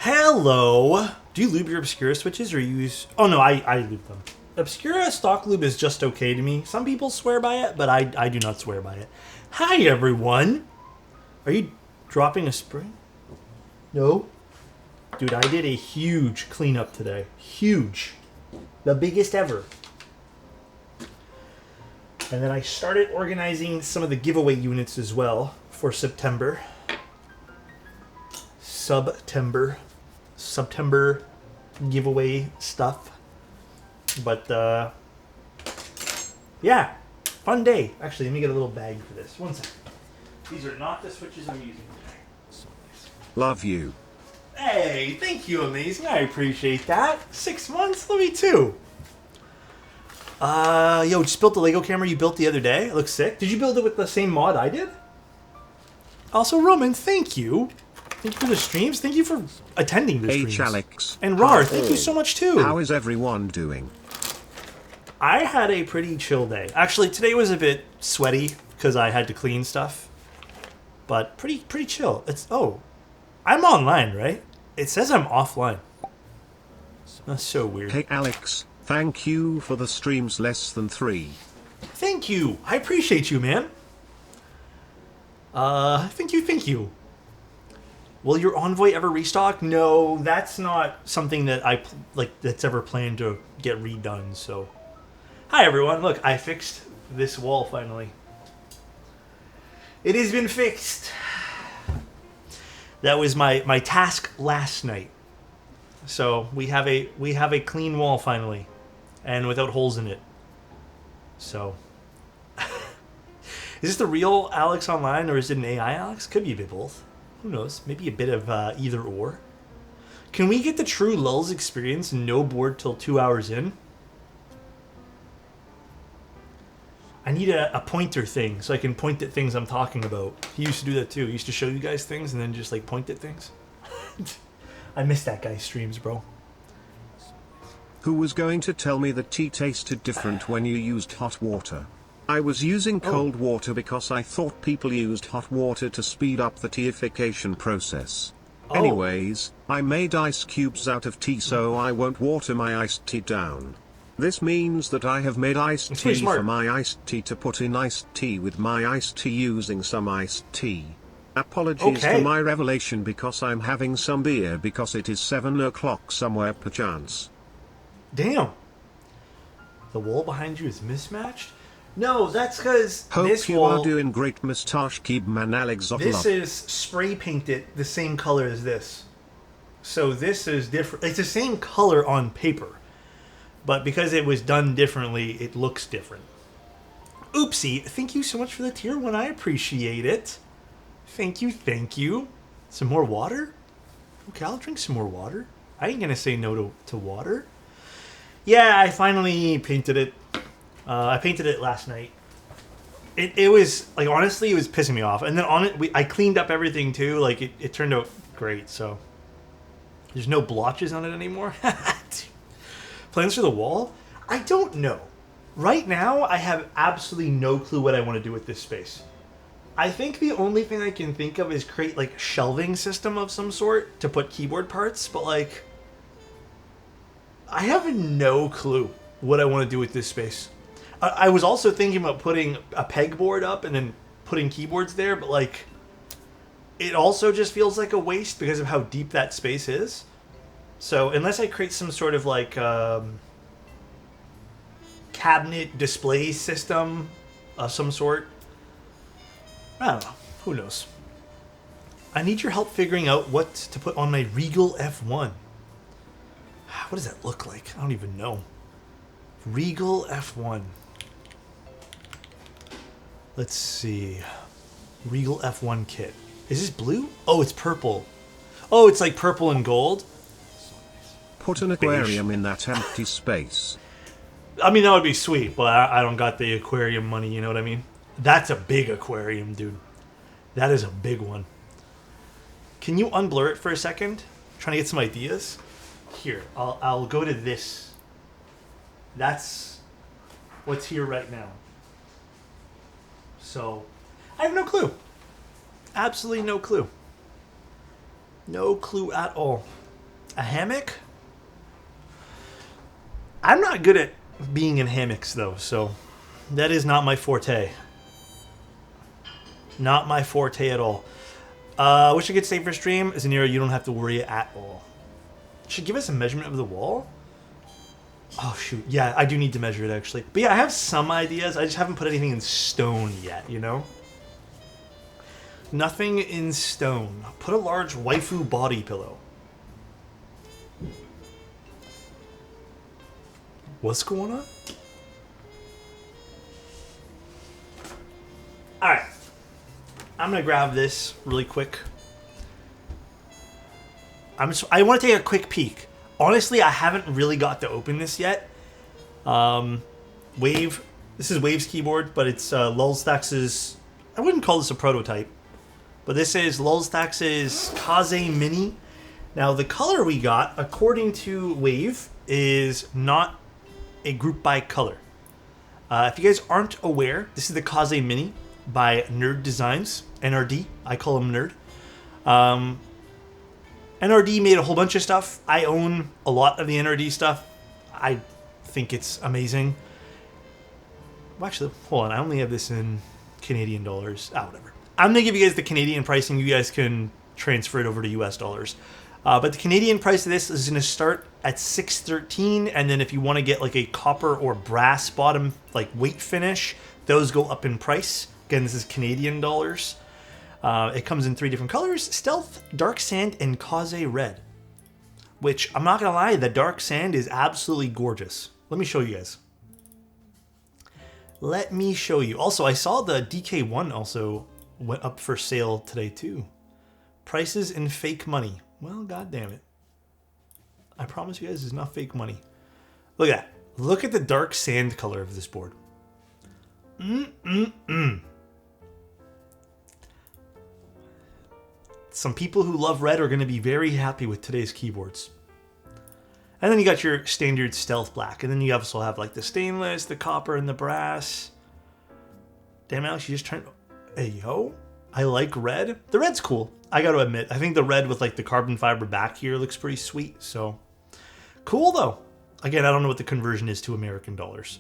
Hello. Do you lube your Obscura switches or use... Oh, no, I lube them. Obscura stock lube is just okay to me. Some people swear by it, but I do not swear by it. Hi, everyone. Are you dropping a spring? No. Dude, I did a huge cleanup today. Huge. The biggest ever. And then I started organizing some of the giveaway units as well for September. September giveaway stuff. But, yeah. Fun day. Actually, let me get a little bag for this. One second. These are not the switches I'm using today. So nice. Love you. Hey, thank you, amazing. I appreciate that. 6 months? Love you too. Yo, just built the Lego camera you built the other day. It looks sick. Did you build it with the same mod I did? Also, Roman, thank you. Thank you for the streams. Thank you for attending the streams. Alex. And Rar, thank you so much too. How is everyone doing? I had a pretty chill day. Actually, today was a bit sweaty because I had to clean stuff. But pretty chill. I'm online, right? It says I'm offline. That's so weird. Hey Alex, thank you for the streams less than 3. Thank you. I appreciate you, man. Thank you. Will your Envoy ever restock? No, that's not something that that's ever planned to get redone, so. Hi, everyone. Look, I fixed this wall finally. It has been fixed. That was my task last night. So we have a clean wall finally, and without holes in it. So, is this the real Alex online or is it an AI Alex? Could be a bit both. Who knows? Maybe a bit of either or. Can we get the true lulz experience and no board till 2 hours in? I need a pointer thing so I can point at things I'm talking about. He used to do that too. He used to show you guys things and then just like point at things. I miss that guy's streams, bro. Who was going to tell me that tea tasted different when you used hot water? I was using cold water because I thought people used hot water to speed up the teaification process. Anyways, I made ice cubes out of tea so I won't water my iced tea down. This means that I have made iced tea for my iced tea to put in iced tea with my iced tea using some iced tea. Apologies for my revelation because I'm having some beer because it is 7 o'clock somewhere perchance. Damn. The wall behind you is mismatched? No, that's because this wall... Hope you are doing great, Mustache Keep Man Alexotos. This is spray painted the same color as this. So this is different. It's the same color on paper. But because it was done differently, it looks different. Oopsie. Thank you so much for the tier 1. I appreciate it. Thank you. Some more water? Okay, I'll drink some more water. I ain't gonna say no to water. Yeah, I finally painted it. I painted it last night. It was, like, honestly, it was pissing me off. And then on it, I cleaned up everything, too. Like, it turned out great, so. There's no blotches on it anymore. Plans for the wall? I don't know. Right now, I have absolutely no clue what I want to do with this space. I think the only thing I can think of is create, like, shelving system of some sort to put keyboard parts, but, like, I have no clue what I want to do with this space. I was also thinking about putting a pegboard up and then putting keyboards there, but, like, it also just feels like a waste because of how deep that space is. So unless I create some sort of, like, cabinet display system of some sort, I don't know. Who knows? I need your help figuring out what to put on my Regal F1. What does that look like? I don't even know. Regal F1. Let's see. Regal F1 kit. Is this blue? Oh, it's purple. Oh, it's like purple and gold. Put an aquarium in that empty space. I mean, that would be sweet, but I don't got the aquarium money, you know what I mean? That's a big aquarium, dude. That is a big one. Can you unblur it for a second? I'm trying to get some ideas. Here, I'll go to this. That's what's here right now. So, I have no clue. Absolutely no clue. No clue at all. A hammock? I'm not good at being in hammocks, though, so that is not my forte. Not my forte at all. Wish I could stay for stream. As an era, you don't have to worry at all. Should give us a measurement of the wall? Oh, shoot. Yeah, I do need to measure it, actually. But yeah, I have some ideas. I just haven't put anything in stone yet, you know? Nothing in stone. Put a large waifu body pillow. What's going on? Alright. I'm going to grab this really quick. I want to take a quick peek. Honestly, I haven't really got to open this yet. Wave. This is Wave's keyboard, but it's Lulztax's... I wouldn't call this a prototype. But this is Lulztax's Kaze Mini. Now, the color we got, according to Wave, is not a group by color. If you guys aren't aware, this is the Kaze Mini by Nerd Designs. NRD. I call him Nerd. NRD made a whole bunch of stuff. I own a lot of the NRD stuff. I think it's amazing. Well, actually, hold on. I only have this in Canadian dollars. Whatever. I'm going to give you guys the Canadian pricing. You guys can transfer it over to US dollars. But the Canadian price of this is going to start at $613. And then if you want to get like a copper or brass bottom, like weight finish, those go up in price. Again, this is Canadian dollars. It comes in 3 different colors: Stealth, Dark Sand, and Kaze Red. Which, I'm not going to lie, the Dark Sand is absolutely gorgeous. Let me show you guys. Let me show you. Also, I saw the DK1 also went up for sale today too. Prices in fake money. Well, god damn it. I promise you guys it's not fake money. Look at that. Look at the Dark Sand color of this board. Some people who love red are going to be very happy with today's keyboards. And then you got your standard stealth black. And then you also have like the stainless, the copper, and the brass. Damn, Alex, you just turned... Hey, yo. I like red. The red's cool. I got to admit. I think the red with like the carbon fiber back here looks pretty sweet. So, cool though. Again, I don't know what the conversion is to American dollars.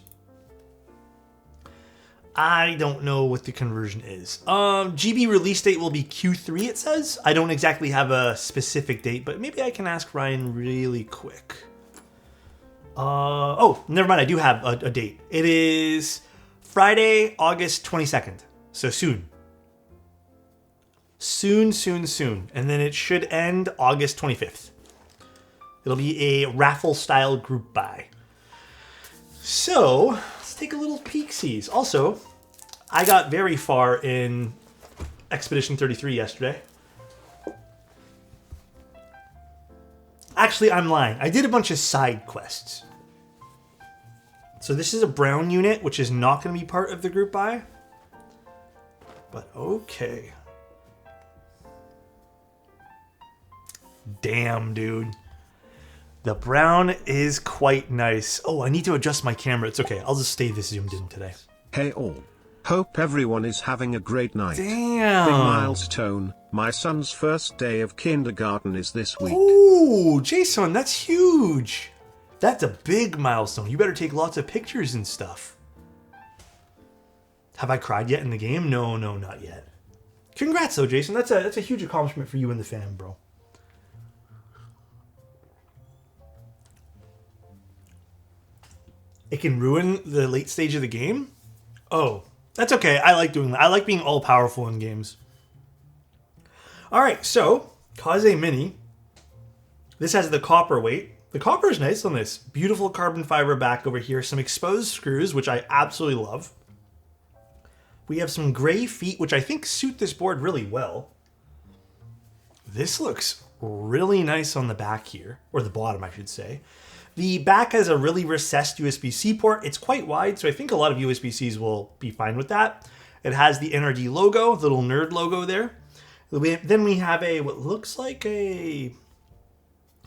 I don't know what the conversion is. GB release date will be Q3, it says. I don't exactly have a specific date, but maybe I can ask Ryan really quick. Oh, never mind. I do have a date. It is Friday, August 22nd. So soon. Soon. And then it should end August 25th. It'll be a raffle-style group buy. So, let's take a little peek-sees. Also, I got very far in Expedition 33 yesterday. Actually, I'm lying. I did a bunch of side quests. So this is a brown unit, which is not going to be part of the group buy. But okay. Damn, dude. The brown is quite nice. Oh, I need to adjust my camera. It's okay. I'll just stay this zoomed in today. Hey all. Hope everyone is having a great night. Damn. Big milestone. My son's first day of kindergarten is this week. Ooh, Jason, that's huge. That's a big milestone. You better take lots of pictures and stuff. Have I cried yet in the game? No, not yet. Congrats, though, Jason. That's a huge accomplishment for you and the fam, bro. It can ruin the late stage of the game? Oh, that's okay. I like doing that. I like being all-powerful in games. All right, so Kaze Mini. This has the copper weight. The copper is nice on this. Beautiful carbon fiber back over here. Some exposed screws, which I absolutely love. We have some gray feet, which I think suit this board really well. This looks really nice on the back here, or the bottom, I should say. The back has a really recessed USB-C port. It's quite wide, so I think a lot of USB-Cs will be fine with that. It has the NRD logo, the little nerd logo there. Then we have what looks like a...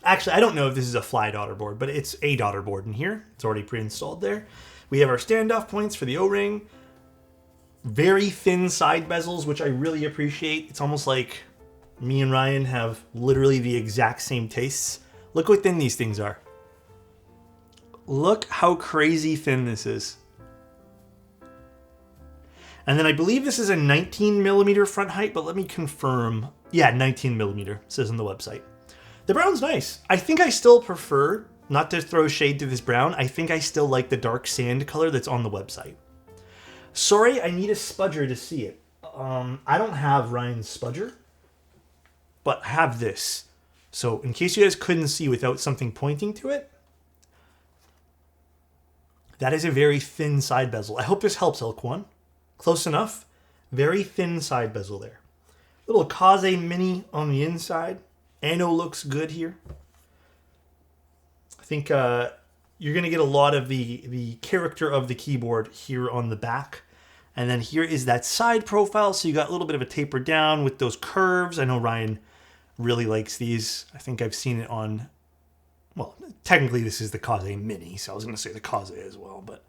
Actually, I don't know if this is a fly daughter board, but it's a daughter board in here. It's already pre-installed there. We have our standoff points for the O-ring. Very thin side bezels, which I really appreciate. It's almost like me and Ryan have literally the exact same tastes. Look how thin these things are. Look how crazy thin this is. And then I believe this is a 19 millimeter front height, but let me confirm. Yeah, 19 millimeter, says on the website. The brown's nice. I think I still prefer, not to throw shade to this brown, I think I still like the dark sand color that's on the website. Sorry, I need a spudger to see it. I don't have Ryan's spudger, but I have this. So in case you guys couldn't see without something pointing to it, that is a very thin side bezel. I hope this helps, Elk One. Close enough. Very thin side bezel there. Little Kaze Mini on the inside. Ano looks good here. I think you're going to get a lot of the character of the keyboard here on the back. And then here is that side profile. So you got a little bit of a taper down with those curves. I know Ryan really likes these. I think I've seen it on, well, technically this is the Kaze Mini. So I was going to say the Kaze as well, but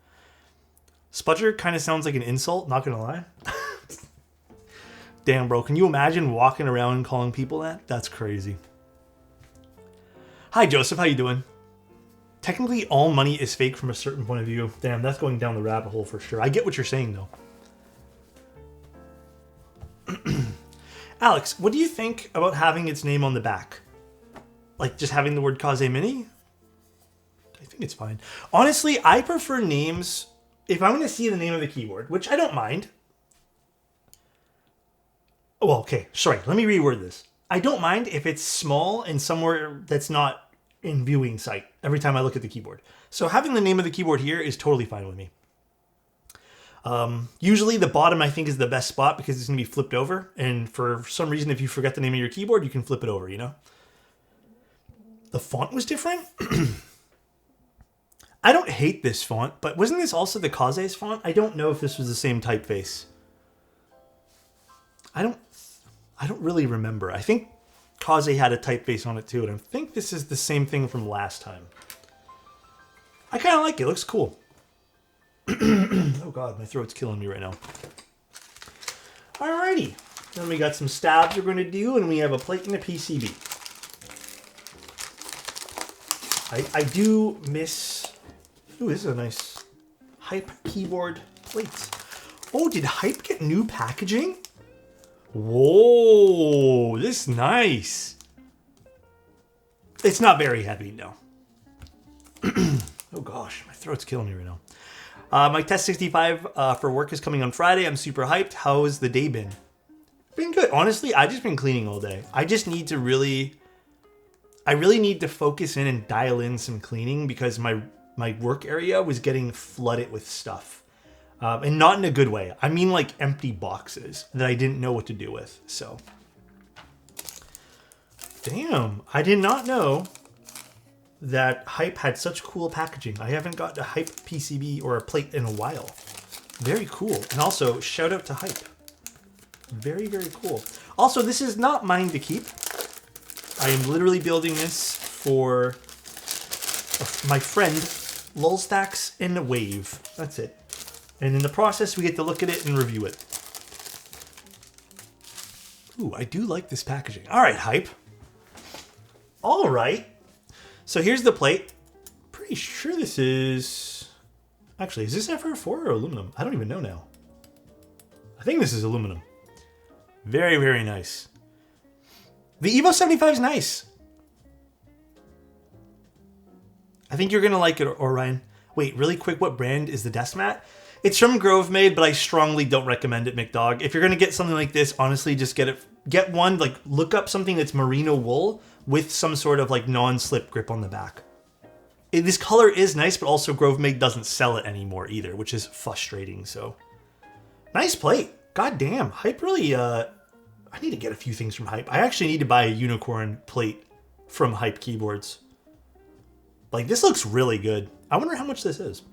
spudger kind of sounds like an insult, not going to lie. Damn, bro. Can you imagine walking around and calling people that? That's crazy. Hi, Joseph. How you doing? Technically, all money is fake from a certain point of view. Damn, that's going down the rabbit hole for sure. I get what you're saying, though. Alex, what do you think about having its name on the back? Like, just having the word Kaze Mini? I think it's fine. Honestly, I prefer names. If I'm going to see the name of the keyboard, which I don't mind. Oh, okay. Sorry, let me reword this. I don't mind if it's small and somewhere that's not in viewing sight every time I look at the keyboard. So having the name of the keyboard here is totally fine with me. Usually the bottom I think is the best spot because it's going to be flipped over. And for some reason, if you forget the name of your keyboard, you can flip it over, you know? The font was different. I don't hate this font, but wasn't this also the Kaze's font? I don't know if this was the same typeface. I don't really remember. I think Kaze had a typeface on it too, and I think this is the same thing from last time. I kind of like it. It looks cool. Oh god, my throat's killing me right now. Alrighty. Then we got some stabs we're going to do, and we have a plate and a PCB. I do miss... Ooh, this is a nice Hype keyboard plate. Oh, did Hype get new packaging? Whoa, this is nice. It's not very heavy, no. Oh gosh, my throat's killing me right now. My Test 65 for work is coming on Friday. I'm super hyped. How has the day been? Been good. Honestly, I've just been cleaning all day. I just need to really... I really need to focus in and dial in some cleaning because my work area was getting flooded with stuff. And not in a good way. I mean like empty boxes that I didn't know what to do with. So, damn, I did not know that Hype had such cool packaging. I haven't got a Hype PCB or a plate in a while. Very cool. And also, shout out to Hype. Very, very cool. Also, this is not mine to keep. I am literally building this for my friend, Lulstacks and a Wave. That's it. And in the process, we get to look at it and review it. Ooh, I do like this packaging. All right, Hype. All right. So here's the plate. Pretty sure this is... Actually, is this FR4 or aluminum? I don't even know now. I think this is aluminum. Very, very nice. The Evo 75 is nice. I think you're going to like it, Orion. Wait, really quick, what brand is the desk mat? It's from Grove Made, but I strongly don't recommend it, McDog. If you're going to get something like this, honestly, just get one, like look up something that's merino wool with some sort of like non-slip grip on the back. This color is nice, but also Grove Made doesn't sell it anymore either, which is frustrating, so. Nice plate. God damn, Hype really, I need to get a few things from Hype. I actually need to buy a unicorn plate from Hype Keyboards. Like, this looks really good. I wonder how much this is.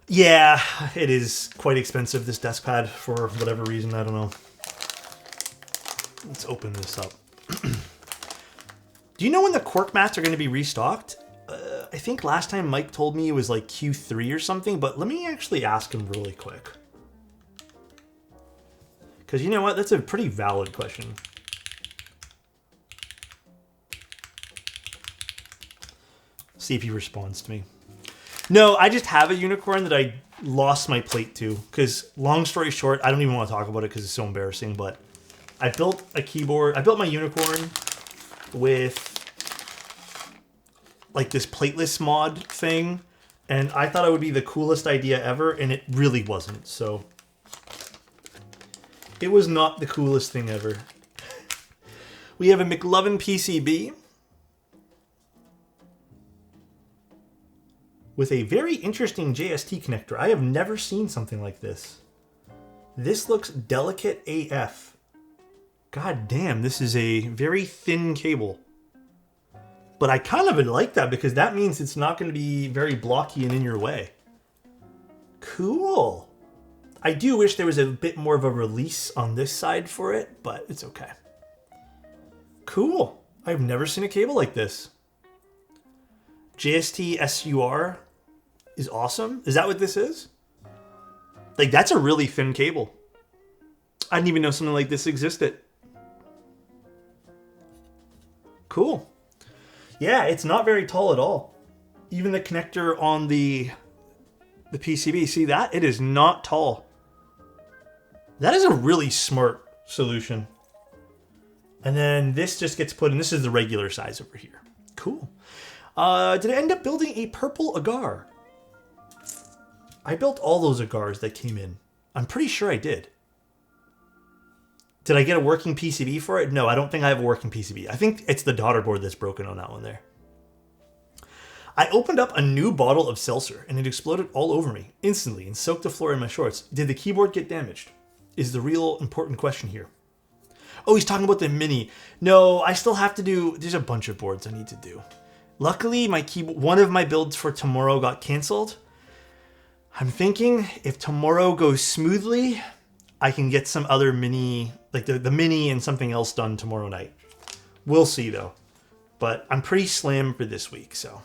Yeah, it is quite expensive, this desk pad, for whatever reason. I don't know. Let's open this up. Do you know when the cork mats are going to be restocked? I think last time Mike told me it was like Q3 or something, but let me actually ask him really quick. Because you know what? That's a pretty valid question. See if he responds to me. No, I just have a unicorn that I lost my plate to. Because, long story short, I don't even want to talk about it because it's so embarrassing. But I built a keyboard. I built my unicorn with like this plateless mod thing. And I thought it would be the coolest idea ever. And it really wasn't. So it was not the coolest thing ever. We have a McLovin PCB. With a very interesting JST connector. I have never seen something like this. This looks delicate AF. God damn, this is a very thin cable. But I kind of like that because that means it's not going to be very blocky and in your way. Cool. I do wish there was a bit more of a release on this side for it, but it's okay. Cool. I've never seen a cable like this. JST SUR is awesome. Is that what this is? Like, that's a really thin cable. I didn't even know something like this existed. Cool. Yeah, it's not very tall at all. Even the connector on the PCB, see that? It is not tall. That is a really smart solution. And then this just gets put in. This is the regular size over here. Cool. Did I end up building a purple agar? I built all those agars that came in. I'm pretty sure I did. Did I get a working PCB for it? No, I don't think I have a working PCB. I think it's the daughter board that's broken on that one there. I opened up a new bottle of seltzer and it exploded all over me instantly and soaked the floor in my shorts. Did the keyboard get damaged? Is the real important question here. Oh, he's talking about the Mini. No, I still have to do... There's a bunch of boards I need to do. Luckily, my keyboard, one of my builds for tomorrow got canceled. I'm thinking if tomorrow goes smoothly, I can get some other Mini, like the Mini and something else done tomorrow night. We'll see though. But I'm pretty slammed for this week, so.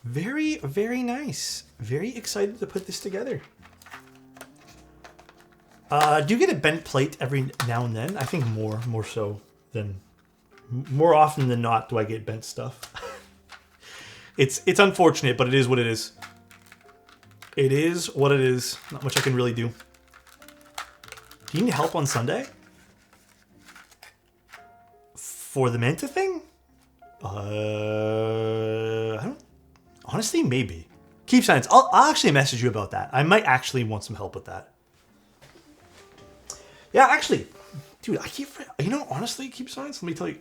Very, very nice. Very excited to put this together. Do you get a bent plate every now and then? I think more so than... More often than not do I get bent stuff. It's unfortunate, but it is what it is. It is what it is. Not much I can really do. Do you need help on Sunday? For the Manta thing? I don't... Honestly, maybe. Keep silence. I'll actually message you about that. I might actually want some help with that. Yeah, actually... Dude, I keep... You know, honestly, keep silence. Let me tell you.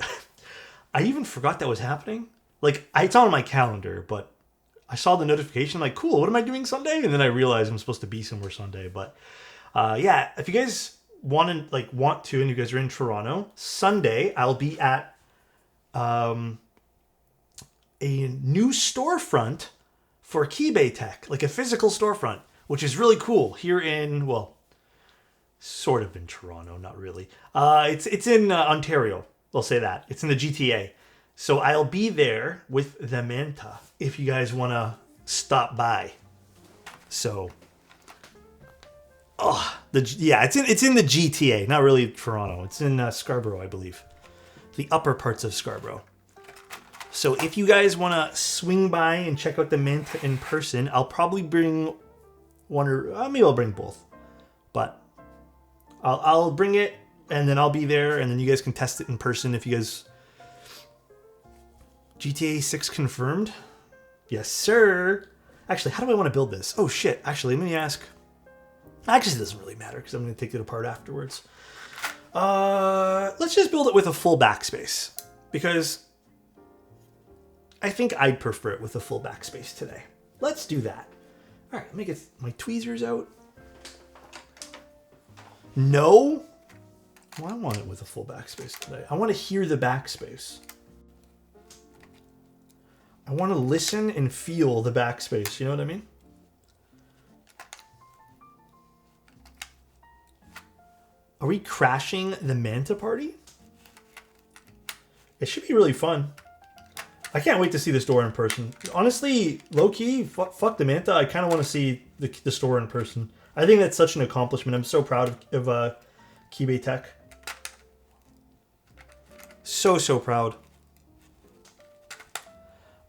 I even forgot that was happening. Like, it's on my calendar, but I saw the notification. Like, cool, what am I doing Sunday? And then I realized I'm supposed to be somewhere Sunday. But, yeah, if you guys want to, and you guys are in Toronto, Sunday, I'll be at a new storefront for Keybay Tech. Like, a physical storefront, which is really cool. Here in, well... Sort of in Toronto, not really. It's in Ontario. I'll say that. It's in the GTA. So I'll be there with the Manta if you guys want to stop by. So, it's in the GTA, not really Toronto. It's in Scarborough, I believe. The upper parts of Scarborough. So if you guys want to swing by and check out the Manta in person, I'll probably bring one or maybe I'll bring both. But I'll bring it, and then I'll be there, and then you guys can test it in person if you guys... GTA 6 confirmed? Yes, sir. Actually, how do I want to build this? Oh, shit. Actually, let me ask... Actually, it doesn't really matter, because I'm going to take it apart afterwards. Let's just build it with a full backspace, because I think I'd prefer it with a full backspace today. Let's do that. All right, let me get my tweezers out. No? Well, I want it with a full backspace today. I want to hear the backspace. I want to listen and feel the backspace. You know what I mean? Are we crashing the Manta party? It should be really fun. I can't wait to see the store in person. Honestly, low-key, fuck the Manta. I kind of want to see the store in person. I think that's such an accomplishment. I'm so proud of Keybay Tech. So proud.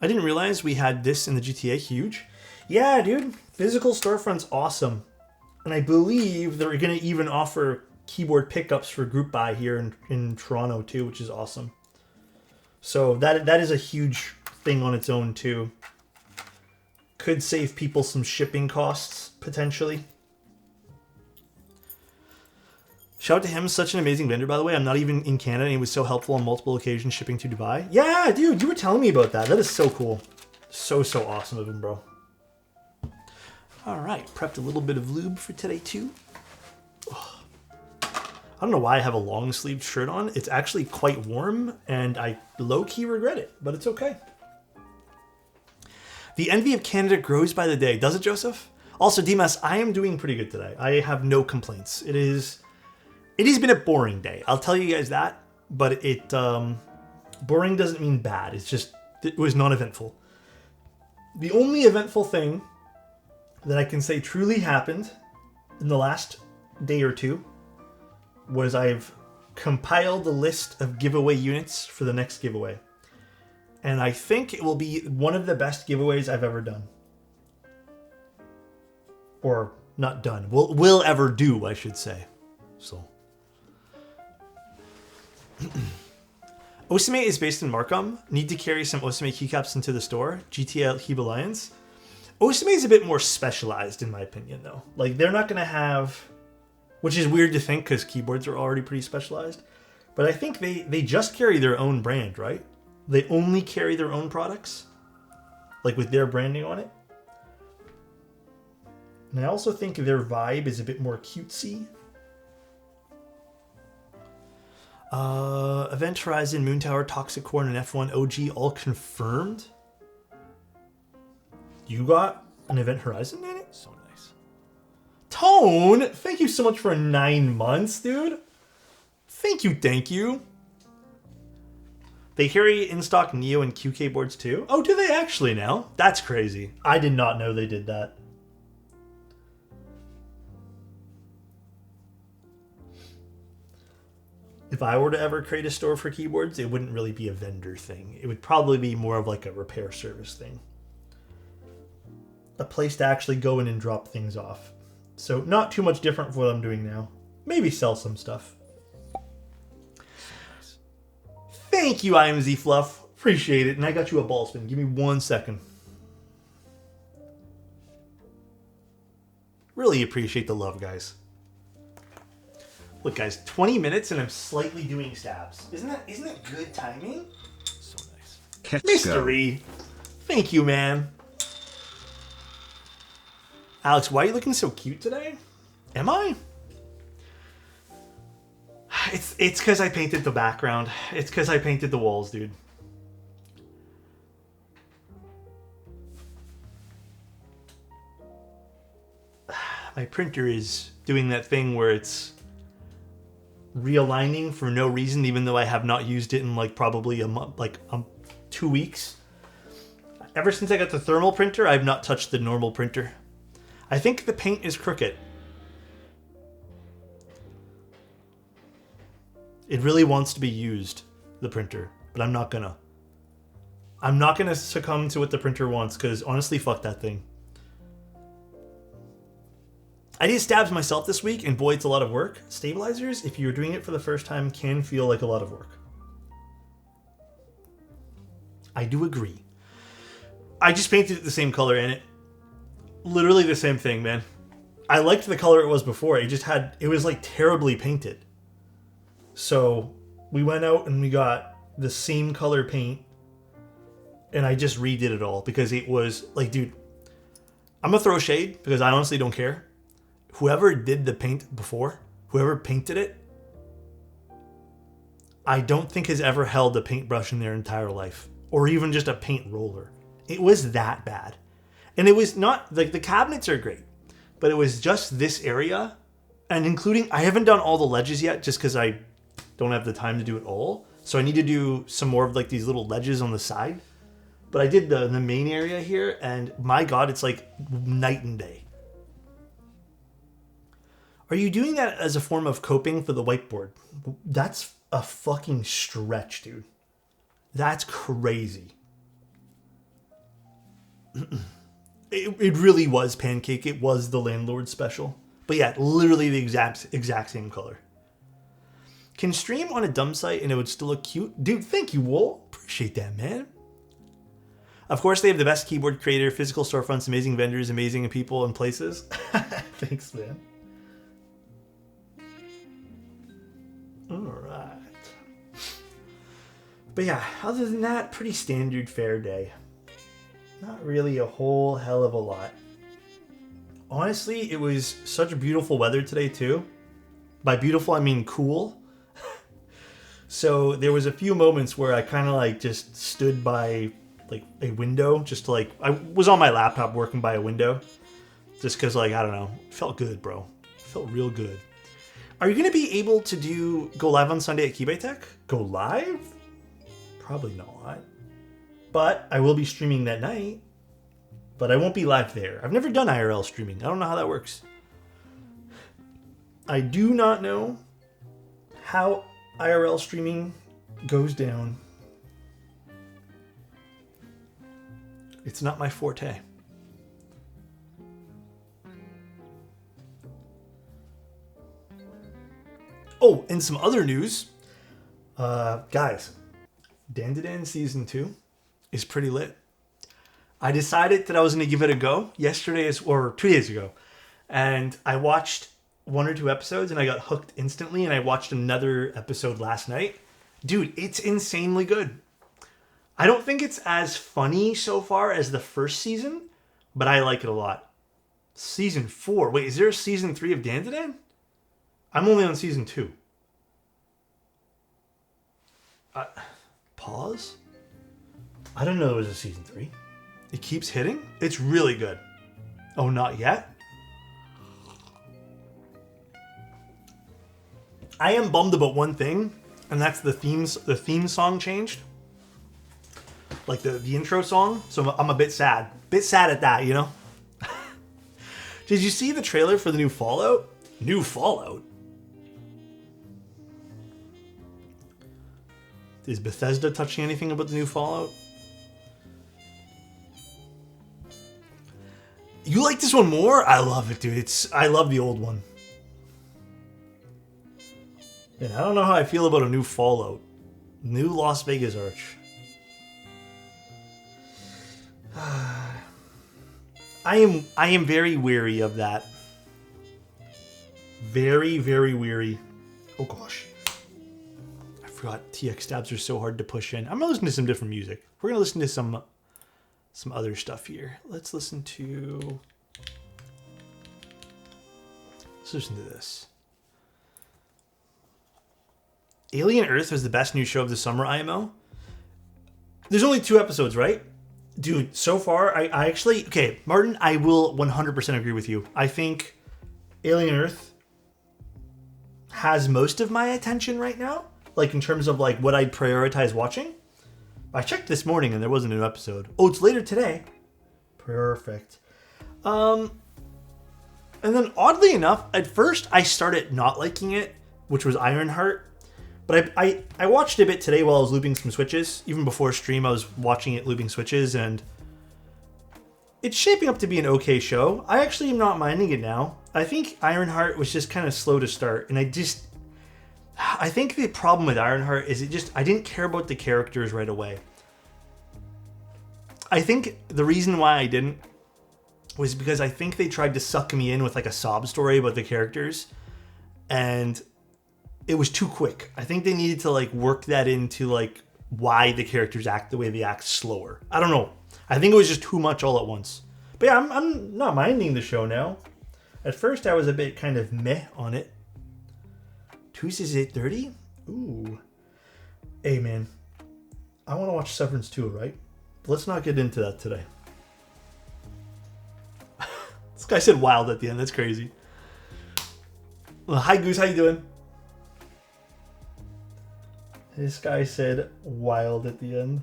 I didn't realize we had this in the GTA. Huge. Yeah, dude. Physical storefront's awesome. And I believe they're going to even offer keyboard pickups for group buy here in Toronto too, which is awesome. So that is a huge thing on its own too. Could save people some shipping costs, potentially. Shout out to him, such an amazing vendor, by the way. I'm not even in Canada, and he was so helpful on multiple occasions shipping to Dubai. Yeah, dude, you were telling me about that. That is so cool. So awesome of him, bro. All right, prepped a little bit of lube for today, too. Oh. I don't know why I have a long-sleeved shirt on. It's actually quite warm, and I low-key regret it, but it's okay. The envy of Canada grows by the day. Does it, Joseph? Also, Dimas, I am doing pretty good today. I have no complaints. It has been a boring day. I'll tell you guys that, but boring doesn't mean bad. It's just, it was non-eventful. The only eventful thing that I can say truly happened in the last day or two was I've compiled a list of giveaway units for the next giveaway. And I think it will be one of the best giveaways I've ever done. Or not done. Will ever do, I should say. So. Osame is based in Markham. Need to carry some Osame keycaps into the store. GTA Hebe Alliance. Osame is a bit more specialized, in my opinion, though. Like, they're not going to have... Which is weird to think, because keyboards are already pretty specialized. But I think they just carry their own brand, right? They only carry their own products. Like, with their branding on it. And I also think their vibe is a bit more cutesy. Event Horizon, Moon Tower, Toxic Corn, and F1 OG all confirmed. You got an Event Horizon in it? So nice. Tone, thank you so much for 9 months, dude. Thank you. They carry in-stock Neo and QK boards too? Oh, do they actually now? That's crazy. I did not know they did that. If I were to ever create a store for keyboards, it wouldn't really be a vendor thing. It would probably be more of like a repair service thing. A place to actually go in and drop things off. So not too much different from what I'm doing now. Maybe sell some stuff. Thank you, IMZ Fluff. Appreciate it. And I got you a ball spin. Give me 1 second. Really appreciate the love, guys. Look, guys, 20 minutes and I'm slightly doing stabs. Isn't that good timing? So nice. Mystery. Thank you, man. Alex, why are you looking so cute today? Am I? It's because I painted the background. It's because I painted the walls, dude. My printer is doing that thing where it's realigning for no reason, even though I have not used it in like probably a month, 2 weeks. Ever since I got the thermal printer, I've not touched the normal printer. I think the paint is crooked. It really wants to be used, the printer, but I'm not gonna. I'm not gonna succumb to what the printer wants, because honestly, fuck that thing. I did stabs myself this week, and boy, it's a lot of work. Stabilizers, if you're doing it for the first time, can feel like a lot of work. I do agree. I just painted it the same color in it. Literally the same thing, man. I liked the color it was before. It was like terribly painted. So we went out and we got the same color paint, and I just redid it all because it was like, dude, I'm gonna throw shade because I honestly don't care. Whoever did the paint before, whoever painted it, I don't think has ever held a paintbrush in their entire life, or even just a paint roller. It was that bad. And it was not, like, the cabinets are great, but it was just this area, and including, I haven't done all the ledges yet just because I don't have the time to do it all. So I need to do some more of like these little ledges on the side. But I did the main area here, and my God, it's like night and day. Are you doing that as a form of coping for the whiteboard? That's a fucking stretch, dude. That's crazy. It really was Pancake. It was the Landlord special. But yeah, literally the exact same color. Can stream on a dumb site and it would still look cute? Dude, thank you, Wool. Appreciate that, man. Of course, they have the best keyboard creator, physical storefronts, amazing vendors, amazing people and places. Thanks, man. All right. But yeah, other than that, pretty standard fair day. Not really a whole hell of a lot. Honestly, it was such beautiful weather today, too. By beautiful, I mean cool. So there was a few moments where I kind of like just stood by like a window, just to like, I was on my laptop working by a window, just because like, I don't know, it felt good, bro. It felt real good. Are you going to be able to go live on Sunday at Keybyte Tech? Go live? Probably not. But I will be streaming that night. But I won't be live there. I've never done IRL streaming. I don't know how that works. I do not know how IRL streaming goes down. It's not my forte. Oh, and some other news. Guys, Dandadan Season 2 is pretty lit. I decided that I was going to give it a go yesterday, or 2 days ago. And I watched 1 or 2 episodes and I got hooked instantly. And I watched another episode last night. Dude, it's insanely good. I don't think it's as funny so far as the first season, but I like it a lot. Season 4. Wait, is there a season 3 of Dandadan? I'm only on season 2. Pause? I don't know there was a season 3. It keeps hitting? It's really good. Oh, not yet? I am bummed about one thing, and that's the theme song changed. Like the intro song. So I'm a bit sad. Bit sad at that, you know? Did you see the trailer for the new Fallout? New Fallout? Is Bethesda touching anything about the new Fallout? You like this one more? I love it, dude. I love the old one. And I don't know how I feel about a new Fallout. New Las Vegas Arch. I am very weary of that. Very, very weary. Oh gosh. I forgot TX stabs are so hard to push in. I'm gonna listen to some different music. We're gonna listen to some other stuff here. Let's listen to this. Alien Earth was the best new show of the summer, IMO. There's only 2 episodes, right? Dude, so far, I actually... Okay, Martin, I will 100% agree with you. I think Alien Earth has most of my attention right now. Like, in terms of, like, what I'd prioritize watching. I checked this morning and there wasn't a new episode. Oh, it's later today. Perfect. And then, oddly enough, at first, I started not liking it, which was Ironheart. But I watched a bit today while I was looping some switches. Even before stream, I was watching it looping switches, and it's shaping up to be an okay show. I actually am not minding it now. I think Ironheart was just kind of slow to start, and I think the problem with Ironheart is I didn't care about the characters right away. I think the reason why I didn't was because I think they tried to suck me in with like a sob story about the characters, and it was too quick. I think they needed to like work that into like why the characters act the way they act slower. I don't know. I think it was just too much all at once. But yeah, I'm not minding the show now. At first I was a bit kind of meh on it. Tuesdays 8:30? Ooh. Hey man, I want to watch Severance 2, right? Let's not get into that today. This guy said wild at the end. That's crazy. Well, hi Goose, how you doing? This guy said wild at the end.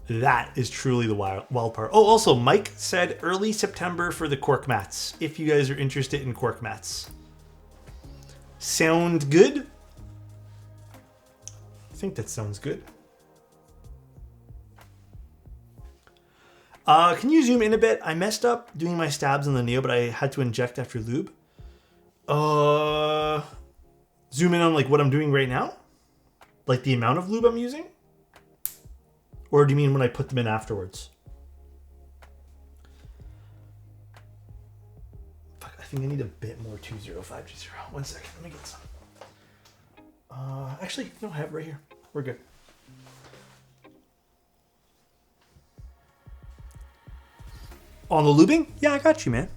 That is truly the wild part. Oh, also, Mike said early September for the cork mats, if you guys are interested in cork mats. Sound good? I think that sounds good. Can you zoom in a bit? I messed up doing my stabs on the nail, but I had to inject after lube. Zoom in on like what I'm doing right now? Like the amount of lube I'm using? Or do you mean when I put them in afterwards? Fuck, I think I need a bit more 205G0. 1 second, let me get some. Actually, no, I have it right here. We're good. On the lubing? Yeah, I got you, man.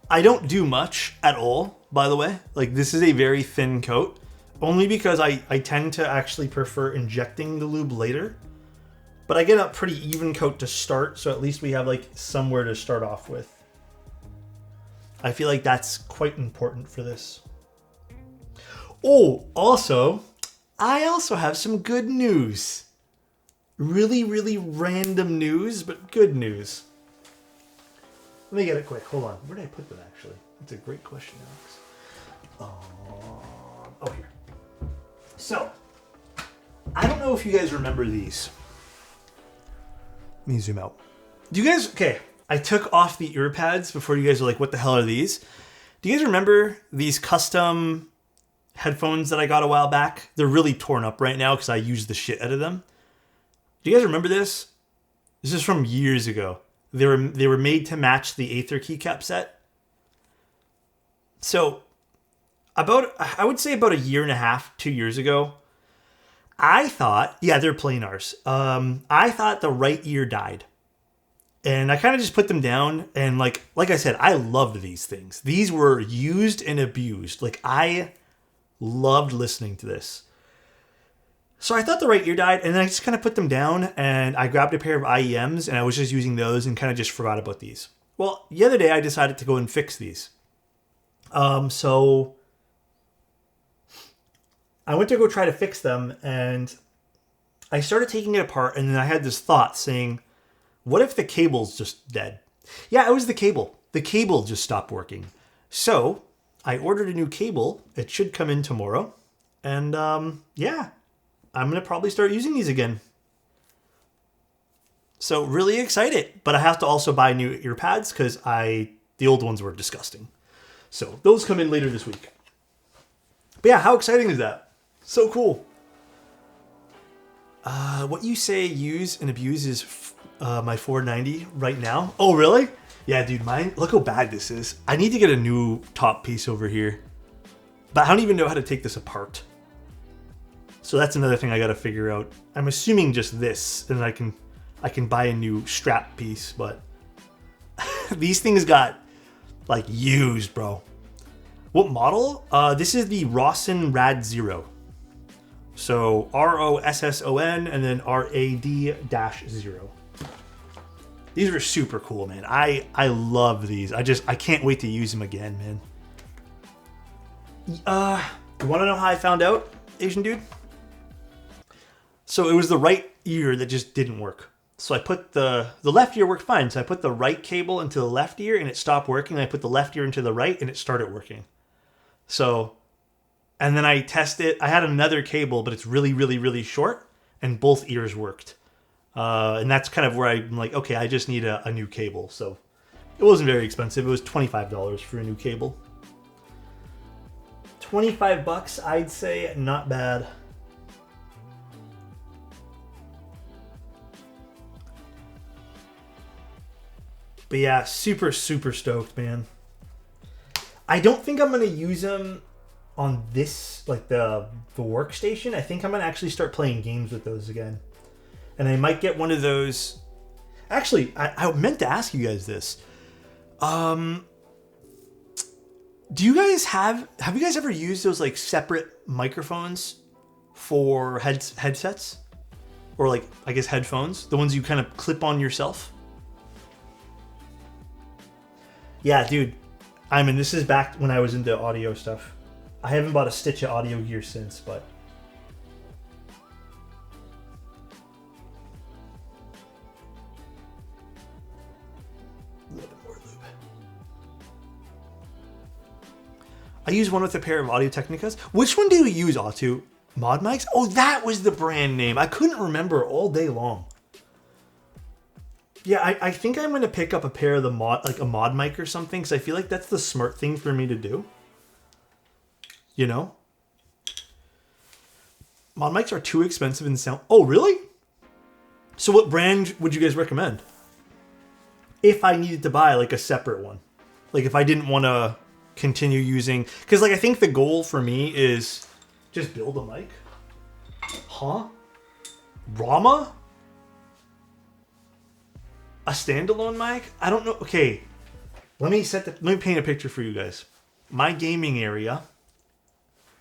I don't do much at all, by the way. Like, this is a very thin coat. Only because I tend to actually prefer injecting the lube later. But I get a pretty even coat to start, so at least we have, like, somewhere to start off with. I feel like that's quite important for this. Oh, also, I also have some good news. Really, really random news, but good news. Let me get it quick. Hold on. Where did I put them, actually? That's a great question, Alex. Oh, here. So, I don't know if you guys remember these. Let me zoom out. Do you guys... Okay, I took off the ear pads before you guys were like, what the hell are these? Do you guys remember these custom headphones that I got a while back? They're really torn up right now because I used the shit out of them. Do you guys remember this? This is from years ago. They were made to match the Aether keycap set. So, I would say about a year and a half, 2 years ago, I thought, yeah, they're planars. I thought the right ear died. And I kind of just put them down. And like I said, I loved these things. These were used and abused. Like, I loved listening to this. So I thought the right ear died, and then I just kind of put them down, and I grabbed a pair of IEMs, and I was just using those and kind of just forgot about these. Well, the other day I decided to go and fix these. So I went to go try to fix them, and I started taking it apart, and then I had this thought saying, what if the cable's just dead? Yeah, it was the cable. The cable just stopped working. So I ordered a new cable. It should come in tomorrow. And yeah, I'm going to probably start using these again. So really excited. But I have to also buy new ear pads because the old ones were disgusting. So those come in later this week. But yeah, how exciting is that? So cool. What you say use and abuse is my 490 right now. Oh, really? Yeah, dude, mine, look how bad this is. I need to get a new top piece over here. But I don't even know how to take this apart. So that's another thing I got to figure out. I'm assuming just this, and I can buy a new strap piece, but these things got like used, bro. What model? This is the Rosson Rad Zero. So ROSSON and then RAD-0. These are super cool, man. I love these. I can't wait to use them again, man. You want to know how I found out, Asian dude? So it was the right ear that just didn't work. So I put the left ear worked fine. So I put the right cable into the left ear and it stopped working. I put the left ear into the right and it started working. So, and then I tested. I had another cable, but it's really, really, really short, and both ears worked. And that's kind of where I'm like, okay, I just need a new cable. So it wasn't very expensive. It was $25 for a new cable. 25 bucks, I'd say, not bad. But yeah, super, super stoked, man. I don't think I'm going to use them on this, like the workstation. I think I'm going to actually start playing games with those again. And I might get one of those. Actually, I meant to ask you guys this. Do you guys have you guys ever used those like separate microphones for headsets? Or like, I guess headphones? The ones you kind of clip on yourself? Yeah, dude. I mean, this is back when I was into audio stuff. I haven't bought a stitch of audio gear since, but... a little bit more lube. I use one with a pair of Audio Technicas. Which one do you use, Auto? Mod mics? Oh, that was the brand name. I couldn't remember all day long. Yeah, I think I'm going to pick up a pair of the mod, like a mod mic or something, because I feel like that's the smart thing for me to do. You know? Mod mics are too expensive in sound. Oh, really? So what brand would you guys recommend? If I needed to buy like a separate one. Like if I didn't want to continue using... Because like I think the goal for me is just build a mic. Huh? Rama? A standalone mic? I don't know. Okay. Let me paint a picture for you guys. My gaming area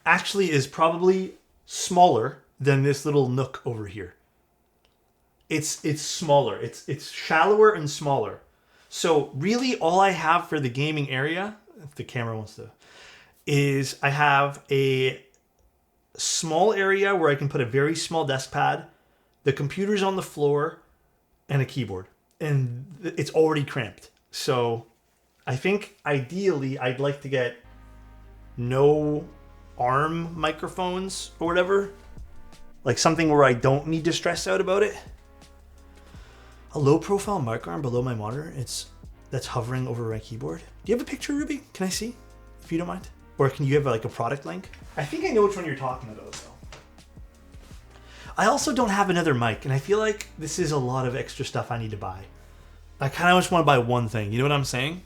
actually is probably smaller than this little nook over here. It's smaller. It's shallower and smaller. So really all I have for the gaming area, if the camera wants to, is I have a small area where I can put a very small desk pad, the computer's on the floor, and a keyboard. And it's already cramped. So I think ideally I'd like to get no arm microphones or whatever. Like something where I don't need to stress out about it. A low profile mic arm below my monitor. That's hovering over my keyboard. Do you have a picture, Ruby? Can I see? If you don't mind. Or can you have like a product link? I think I know which one you're talking about though. I also don't have another mic, and I feel like this is a lot of extra stuff I need to buy. I kind of just want to buy one thing. You know what I'm saying?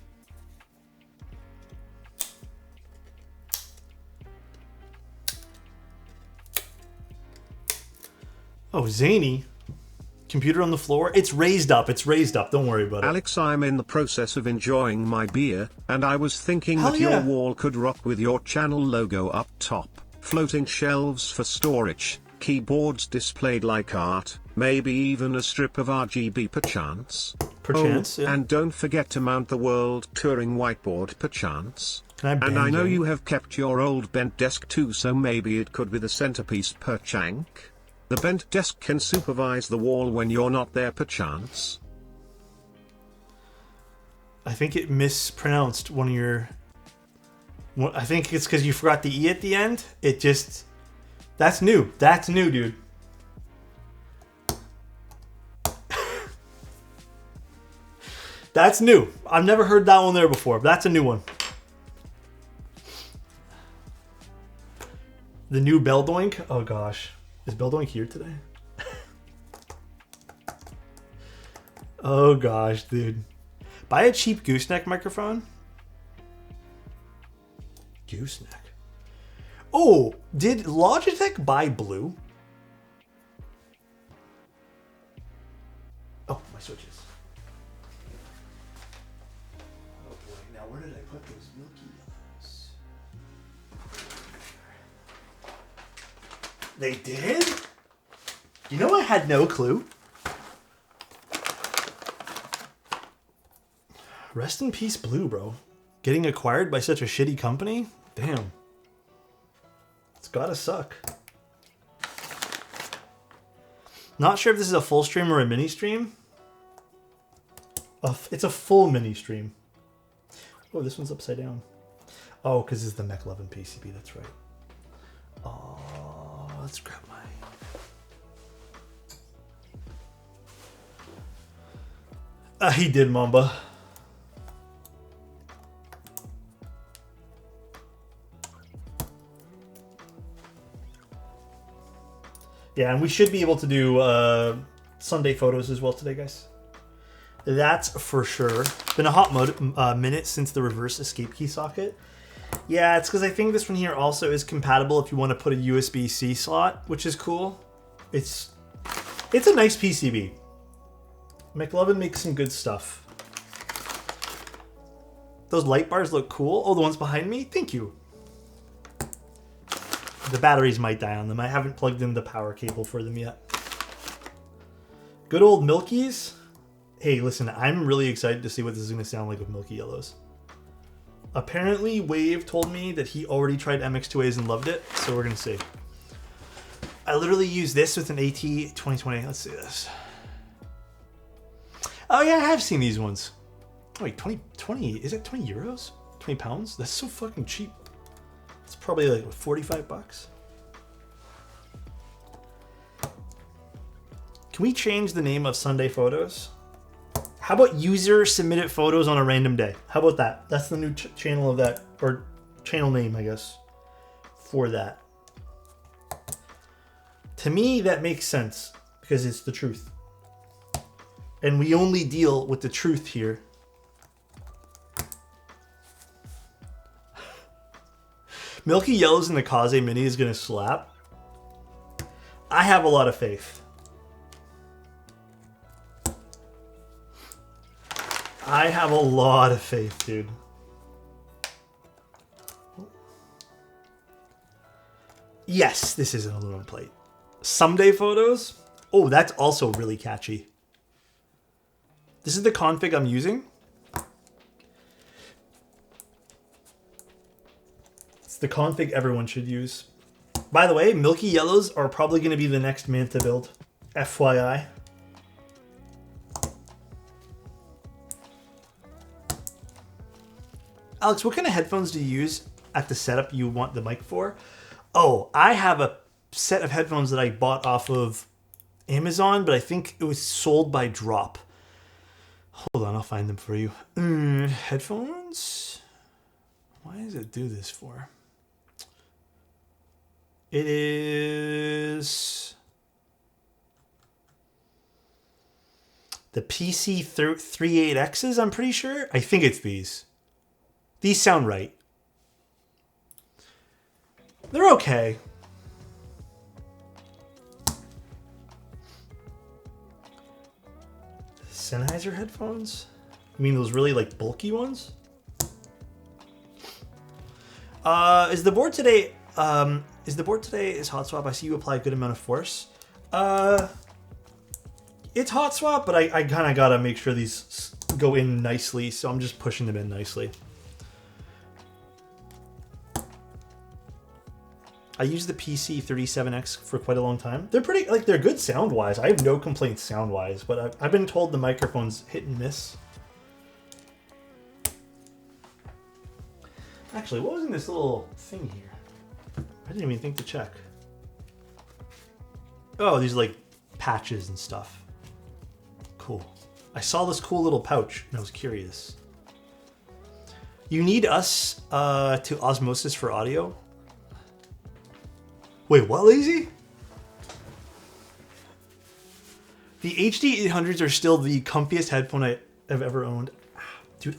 Oh, zany. Computer on the floor. It's raised up. It's raised up. Don't worry about it. Alex, I'm in the process of enjoying my beer, and I was thinking Hell that yeah. your wall could rock with your channel logo up top, floating shelves for storage, keyboards displayed like art, maybe even a strip of RGB perchance. Perchance, yeah. And don't forget to mount the world touring whiteboard perchance. Can I And bend I know it? you have kept your old bent desk too, so maybe it could be the centerpiece perchank. The bent desk can supervise the wall when you're not there perchance. I think it mispronounced one of your... I think it's because you forgot the E at the end. It just... That's new. That's new, dude. That's new. I've never heard that one there before. That's a new one. The new Belldoink? Oh gosh. Is Belldoink here today? Oh gosh, dude. Buy a cheap gooseneck microphone? Gooseneck? Oh, did Logitech buy blue? Oh, my switches. Oh boy, now where did I put those milky yellows? They did? You know I had no clue. Rest in peace, Blue, bro. Getting acquired by such a shitty company? Damn. It's gotta suck. Not sure if this is a full stream or a mini stream. It's a full mini stream. Oh, this one's upside down. Oh, because it's the Mech 11 PCB, that's right. Oh, let's grab my... he did, Mamba. Yeah, and we should be able to do Sunday photos as well today, guys. That's for sure. Been a hot minute since the reverse escape key socket. Yeah, it's because I think this one here also is compatible if you want to put a USB-C slot, which is cool. It's a nice PCB. McLovin makes some good stuff. Those light bars look cool. Oh, the ones behind me? Thank you. The batteries might die on them. I haven't plugged in the power cable for them yet. Good old Milkies. Hey, listen, I'm really excited to see what this is going to sound like with Milky Yellows. Apparently, Wave told me that he already tried MX2As and loved it, so we're going to see. I literally used this with an AT 2020. Let's see this. Oh yeah, I have seen these ones. Oh, wait, 20, is it 20 euros? 20 pounds? That's so fucking cheap. It's probably like, what, 45 bucks? Can we change the name of Sunday Photos? How about user submitted photos on a random day? How about that? That's the new channel of that, or channel name, I guess, for that. To me, that makes sense because it's the truth. And we only deal with the truth here. Milky Yellows in the Kaze Mini is going to slap. I have a lot of faith. I have a lot of faith, dude. Yes, this is an aluminum plate. Someday Photos. Oh, that's also really catchy. This is the config I'm using. It's the config everyone should use. By the way, Milky Yellows are probably going to be the next Manta build. FYI. Alex, what kind of headphones do you use at the setup you want the mic for? Oh, I have a set of headphones that I bought off of Amazon, but I think it was sold by drop. Hold on, I'll find them for you. Headphones? Why does it do this for? It is the PC38Xs, I'm pretty sure. I think it's these. These sound right. They're okay. Sennheiser headphones? You mean those really like bulky ones? Is the board today is hot swap? I see you apply a good amount of force. It's hot swap, but I kind of gotta make sure these go in nicely, so I'm just pushing them in nicely. I used the PC37X for quite a long time. They're pretty, like, they're good sound-wise. I have no complaints sound-wise, but I've been told the microphone's hit and miss. Actually, what was in this little thing here? I didn't even think to check. Oh, these are like patches and stuff. Cool. I saw this cool little pouch and I was curious. You need us to osmosis for audio? Wait, what, Lazy? The HD 800s are still the comfiest headphone I've ever owned. Dude,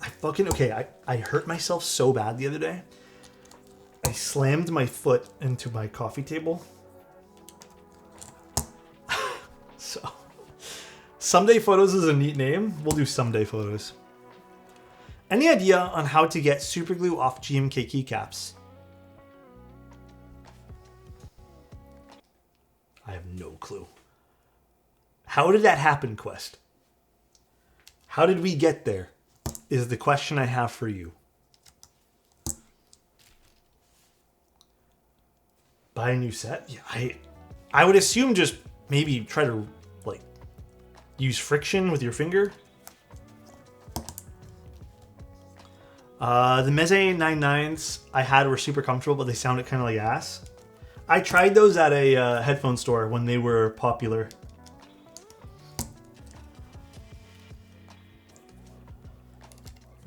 I hurt myself so bad the other day. I slammed my foot into my coffee table. So, Someday Photos is a neat name. We'll do Someday Photos. Any idea on how to get super glue off GMK keycaps? I have no clue. How did that happen, Quest? How did we get there? Is the question I have for you. Buy a new set? Yeah, I would assume just maybe try to like use friction with your finger. The Meze 99s I had were super comfortable, but they sounded kind of like ass. I tried those at a headphone store when they were popular.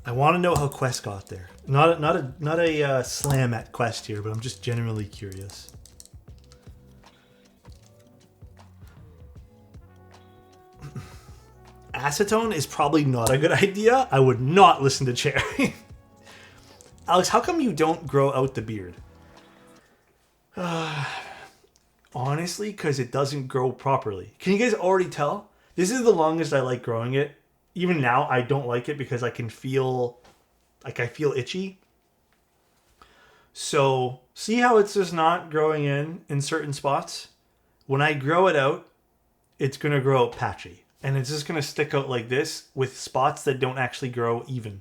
I want to know how Quest got there. Not a slam at Quest here, but I'm just genuinely curious. Acetone is probably not a good idea. I would not listen to Cherry. Alex, how come you don't grow out the beard? Honestly, because it doesn't grow properly. Can you guys already tell? This is the longest I like growing it. Even now, I don't like it because I can feel, like I feel itchy. So, see how it's just not growing in certain spots? When I grow it out, it's going to grow patchy. And it's just going to stick out like this with spots that don't actually grow even.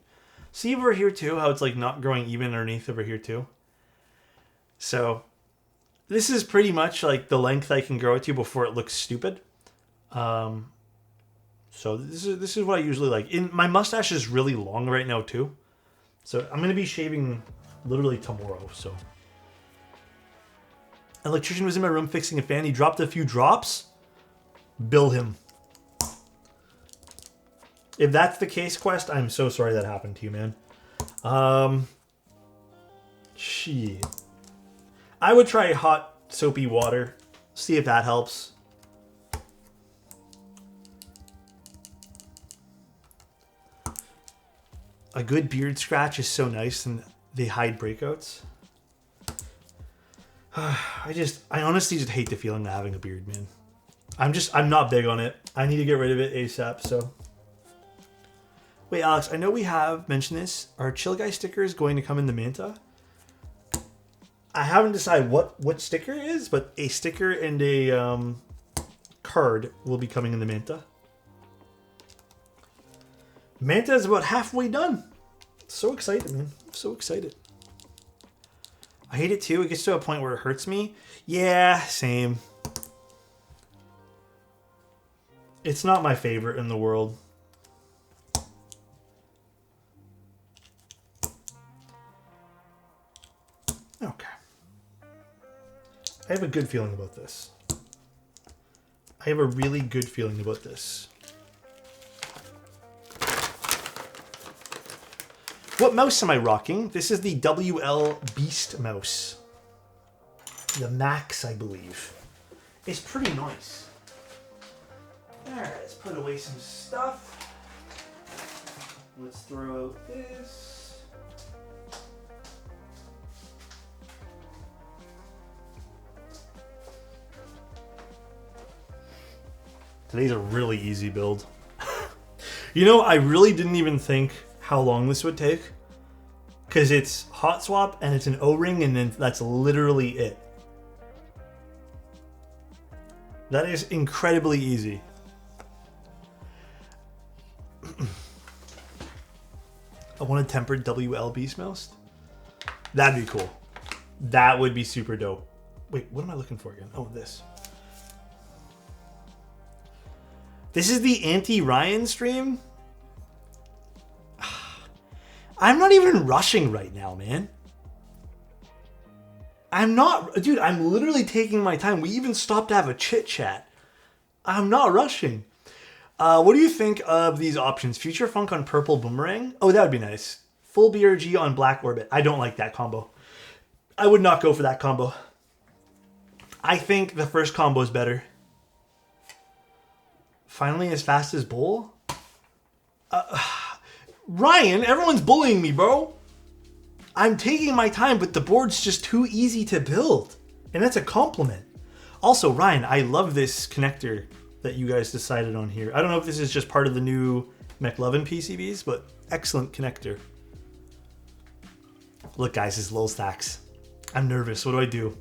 See over here too, how it's like not growing even underneath over here too? So, this is pretty much like the length I can grow it to before it looks stupid. So this is what I usually like. My mustache is really long right now too. So I'm going to be shaving literally tomorrow. So Electrician was in my room fixing a fan. He dropped a few drops. Bill him. If that's the case, Quest, I'm so sorry that happened to you, man. Shit. I would try hot soapy water. See if that helps. A good beard scratch is so nice and they hide breakouts. I honestly just hate the feeling of having a beard, man. I'm not big on it. I need to get rid of it ASAP, so. Wait, Alex, I know we have mentioned this. Are Chill Guy stickers going to come in the Manta? I haven't decided what sticker it is, but a sticker and a card will be coming in the Manta. Manta is about halfway done. So excited, man. I'm so excited. I hate it too. It gets to a point where it hurts me. Yeah, same. It's not my favorite in the world. Okay. I have a good feeling about this. I have a really good feeling about this. What mouse am I rocking? This is the WL Beast mouse. The Max, I believe. It's pretty nice. Alright, let's put away some stuff. Let's throw out this. Today's a really easy build. You know, I really didn't even think how long this would take. Because it's hot swap and it's an O-ring and then that's literally it. That is incredibly easy. I want a tempered WL Beast mouse. That'd be cool. That would be super dope. Wait, what am I looking for again? Oh, this. This is the anti-Ryan stream? I'm not even rushing right now, man. I'm not... Dude, I'm literally taking my time. We even stopped to have a chit-chat. I'm not rushing. What do you think of these options? Future Funk on purple boomerang? Oh, that would be nice. Full BRG on black orbit. I don't like that combo. I would not go for that combo. I think the first combo is better. Finally as fast as Bull? Ryan, everyone's bullying me, bro. I'm taking my time, but the board's just too easy to build. And that's a compliment. Also, Ryan, I love this connector that you guys decided on here. I don't know if this is just part of the new McLovin PCBs, but excellent connector. Look, guys, it's Lil Stacks. I'm nervous. What do I do?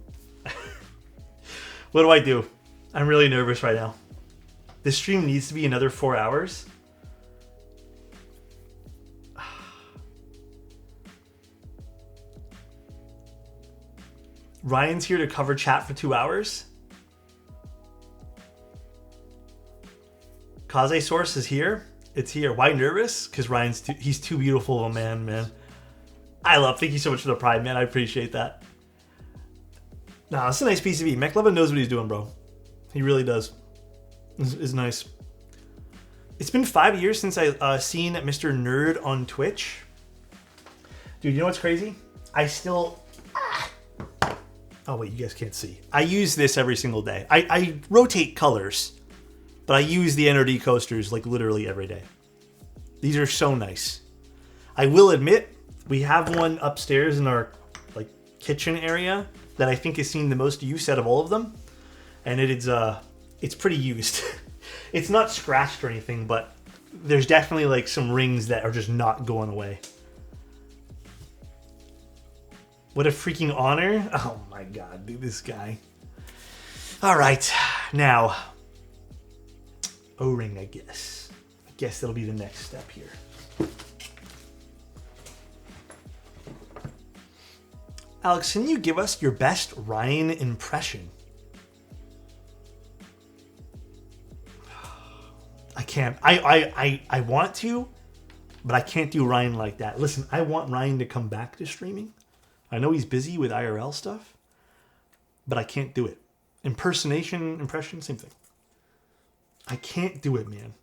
What do I do? I'm really nervous right now. This stream needs to be another 4 hours. Ryan's here to cover chat for 2 hours. Kaze Source is here. It's here. Why nervous? Because he's too beautiful of a man. Thank you so much for the pride, man. I appreciate that. Nah, it's a nice PCB. McLovin knows what he's doing, bro. He really does. It's nice. It's been 5 years since I seen Mr. Nerd on Twitch. Dude, you know what's crazy? I still... Oh, wait, you guys can't see. I use this every single day. I rotate colors, but I use the NRD coasters like literally every day. These are so nice. I will admit, we have one upstairs in our like kitchen area that I think has seen the most use out of all of them. And it's pretty used. It's not scratched or anything, but there's definitely like some rings that are just not going away. What a freaking honor. Oh my god, dude, this guy. Alright, now. O-ring, I guess. I guess that'll be the next step here. Alex, can you give us your best Ryan impression? I can't. I want to, but I can't do Ryan like that. Listen, I want Ryan to come back to streaming. I know he's busy with IRL stuff, but I can't do it. Impression, same thing. I can't do it, man.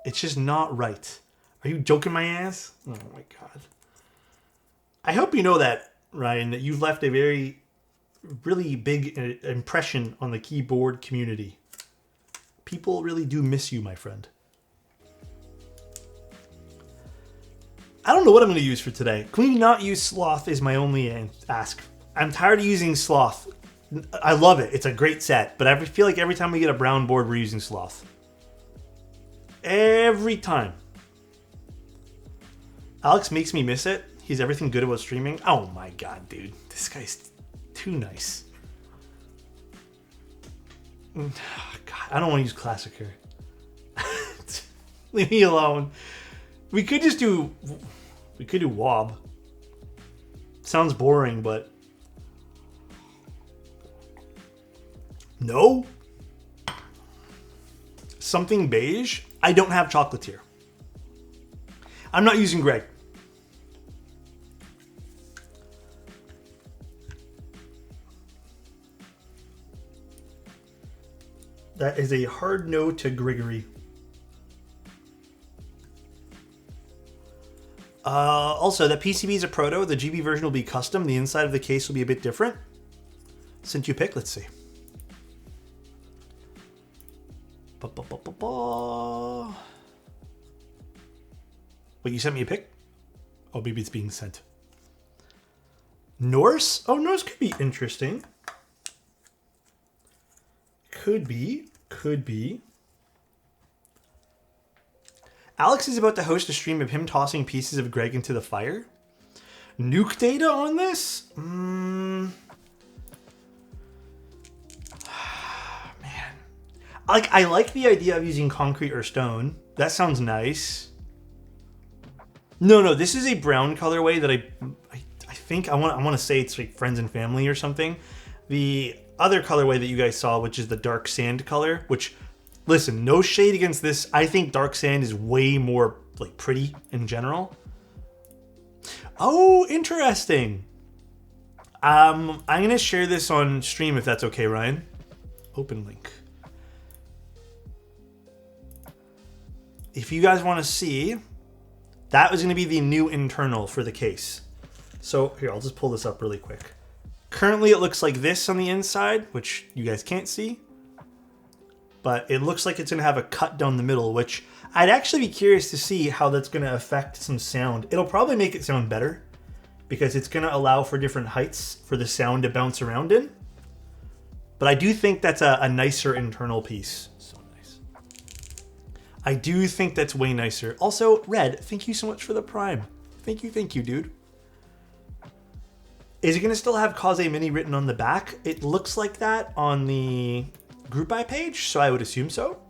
It's just not right. Are you joking my ass? Oh my god. I hope you know that, Ryan, that you've left a really big impression on the keyboard community. People really do miss you, my friend. I don't know what I'm going to use for today. Can we not use sloth is my only ask. I'm tired of using sloth. I love it. It's a great set, but I feel like every time we get a brown board, we're using sloth. Every time. Alex makes me miss it. He's everything good about streaming. Oh my god, dude. This guy's too nice. God, I don't want to use classic here. Leave me alone. We could do wob. Sounds boring, but no. Something beige. I don't have chocolatier. I'm not using Greg. That is a hard no to Gregory. Also, that PCB is a proto. The GB version will be custom. The inside of the case will be a bit different. Since you pick, let's see. Wait, you sent me a pic? Oh, maybe it's being sent. Norse? Oh, Norse could be interesting. Could be. Alex is about to host a stream of him tossing pieces of Greg into the fire. Nuke data on this? Man. I like the idea of using concrete or stone. That sounds nice. No, this is a brown colorway that I think I want to say it's like friends and family or something. The other colorway that you guys saw, which is the dark sand color, which, listen, no shade against this. I think dark sand is way more like pretty in general. Oh, interesting. I'm gonna share this on stream if that's okay, Ryan. Open link. If you guys want to see, that was going to be the new internal for the case. So here, I'll just pull this up really quick. Currently, it looks like this on the inside, which you guys can't see. But it looks like it's going to have a cut down the middle, which I'd actually be curious to see how that's going to affect some sound. It'll probably make it sound better because it's going to allow for different heights for the sound to bounce around in. But I do think that's a nicer internal piece. I do think that's way nicer. Also, Red, thank you so much for the Prime. Thank you, dude. Is it going to still have Kaze Mini written on the back? It looks like that on the group buy page, so I would assume so.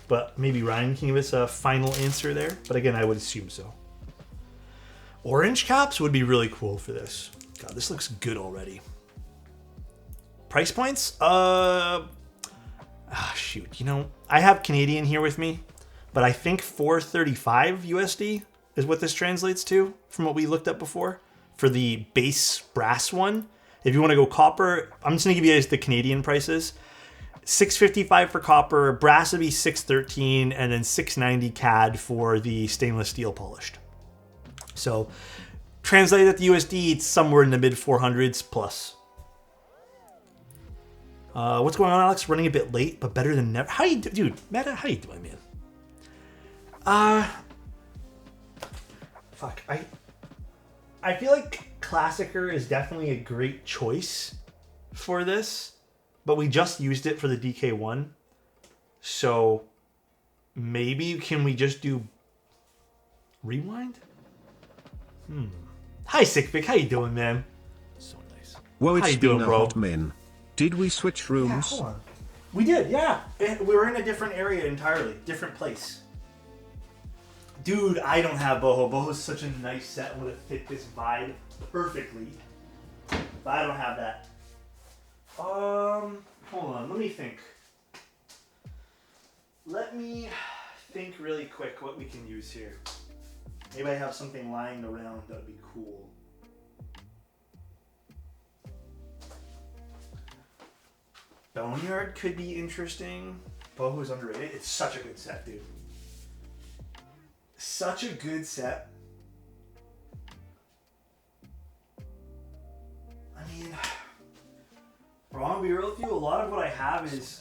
But maybe Ryan can give us a final answer there. But again, I would assume so. Orange caps would be really cool for this. God, this looks good already. Price points? Shoot, I have Canadian here with me, but I think 435 USD is what this translates to from what we looked up before for the base brass one. If you want to go copper, I'm just going to give you guys the Canadian prices. 655 for copper, brass would be 613, and then 690 CAD for the stainless steel polished. So translated at the USD, it's somewhere in the mid 400s plus. What's going on, Alex? Running a bit late, but better than never. How you dude? Meta, how you doing, man? Fuck. I feel like Classicer is definitely a great choice for this, but we just used it for the DK1, so maybe can we just do rewind? Hi, Sickpick. How you doing, man? So nice. Well, how it's you doing, been a bro? hot min. Did we switch rooms? Yeah, hold on. We did, yeah. We were in a different area entirely. Different place. Dude, I don't have boho. Boho's such a nice set. Would have fit this vibe perfectly. But I don't have that. Hold on. Let me think. Let me think really quick what we can use here. Maybe I have something lying around that would be cool. Boneyard could be interesting. Boho's underrated. It's such a good set, dude. Such a good set. I mean, bro, I'm gonna be real with you. A lot of what I have is...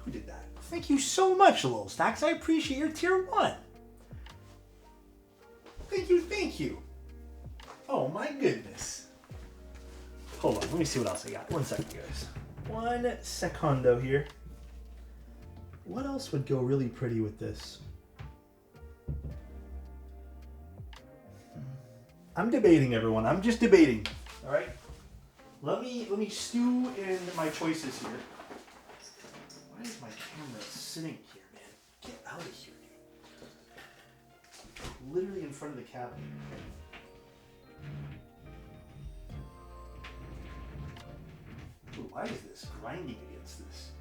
Who did that? Thank you so much, Lil Stacks. I appreciate your tier 1. Thank you, thank you. Oh my goodness. Hold on, let me see what else I got. 1 second, guys. 1 secondo here. What else would go really pretty with this? I'm debating, everyone. I'm just debating. All right. Let me stew in my choices here. Why is my camera sitting here, man? Get out of here, dude. Literally in front of the cabinet. Ooh, why is this grinding against this?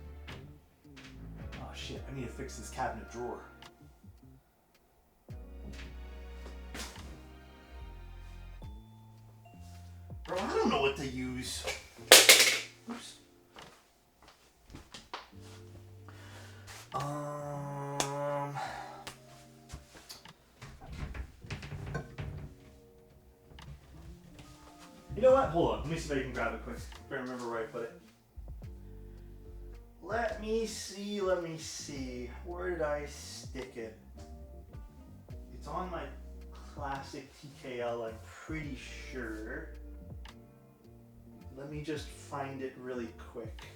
Oh shit, I need to fix this cabinet drawer. Bro, I don't know what to use. Oops. You know what? Hold on. Let me see if I can grab it quick. If I remember where I put it. Let me see. Let me see. Where did I stick it? It's on my classic TKL, I'm pretty sure. Let me just find it really quick.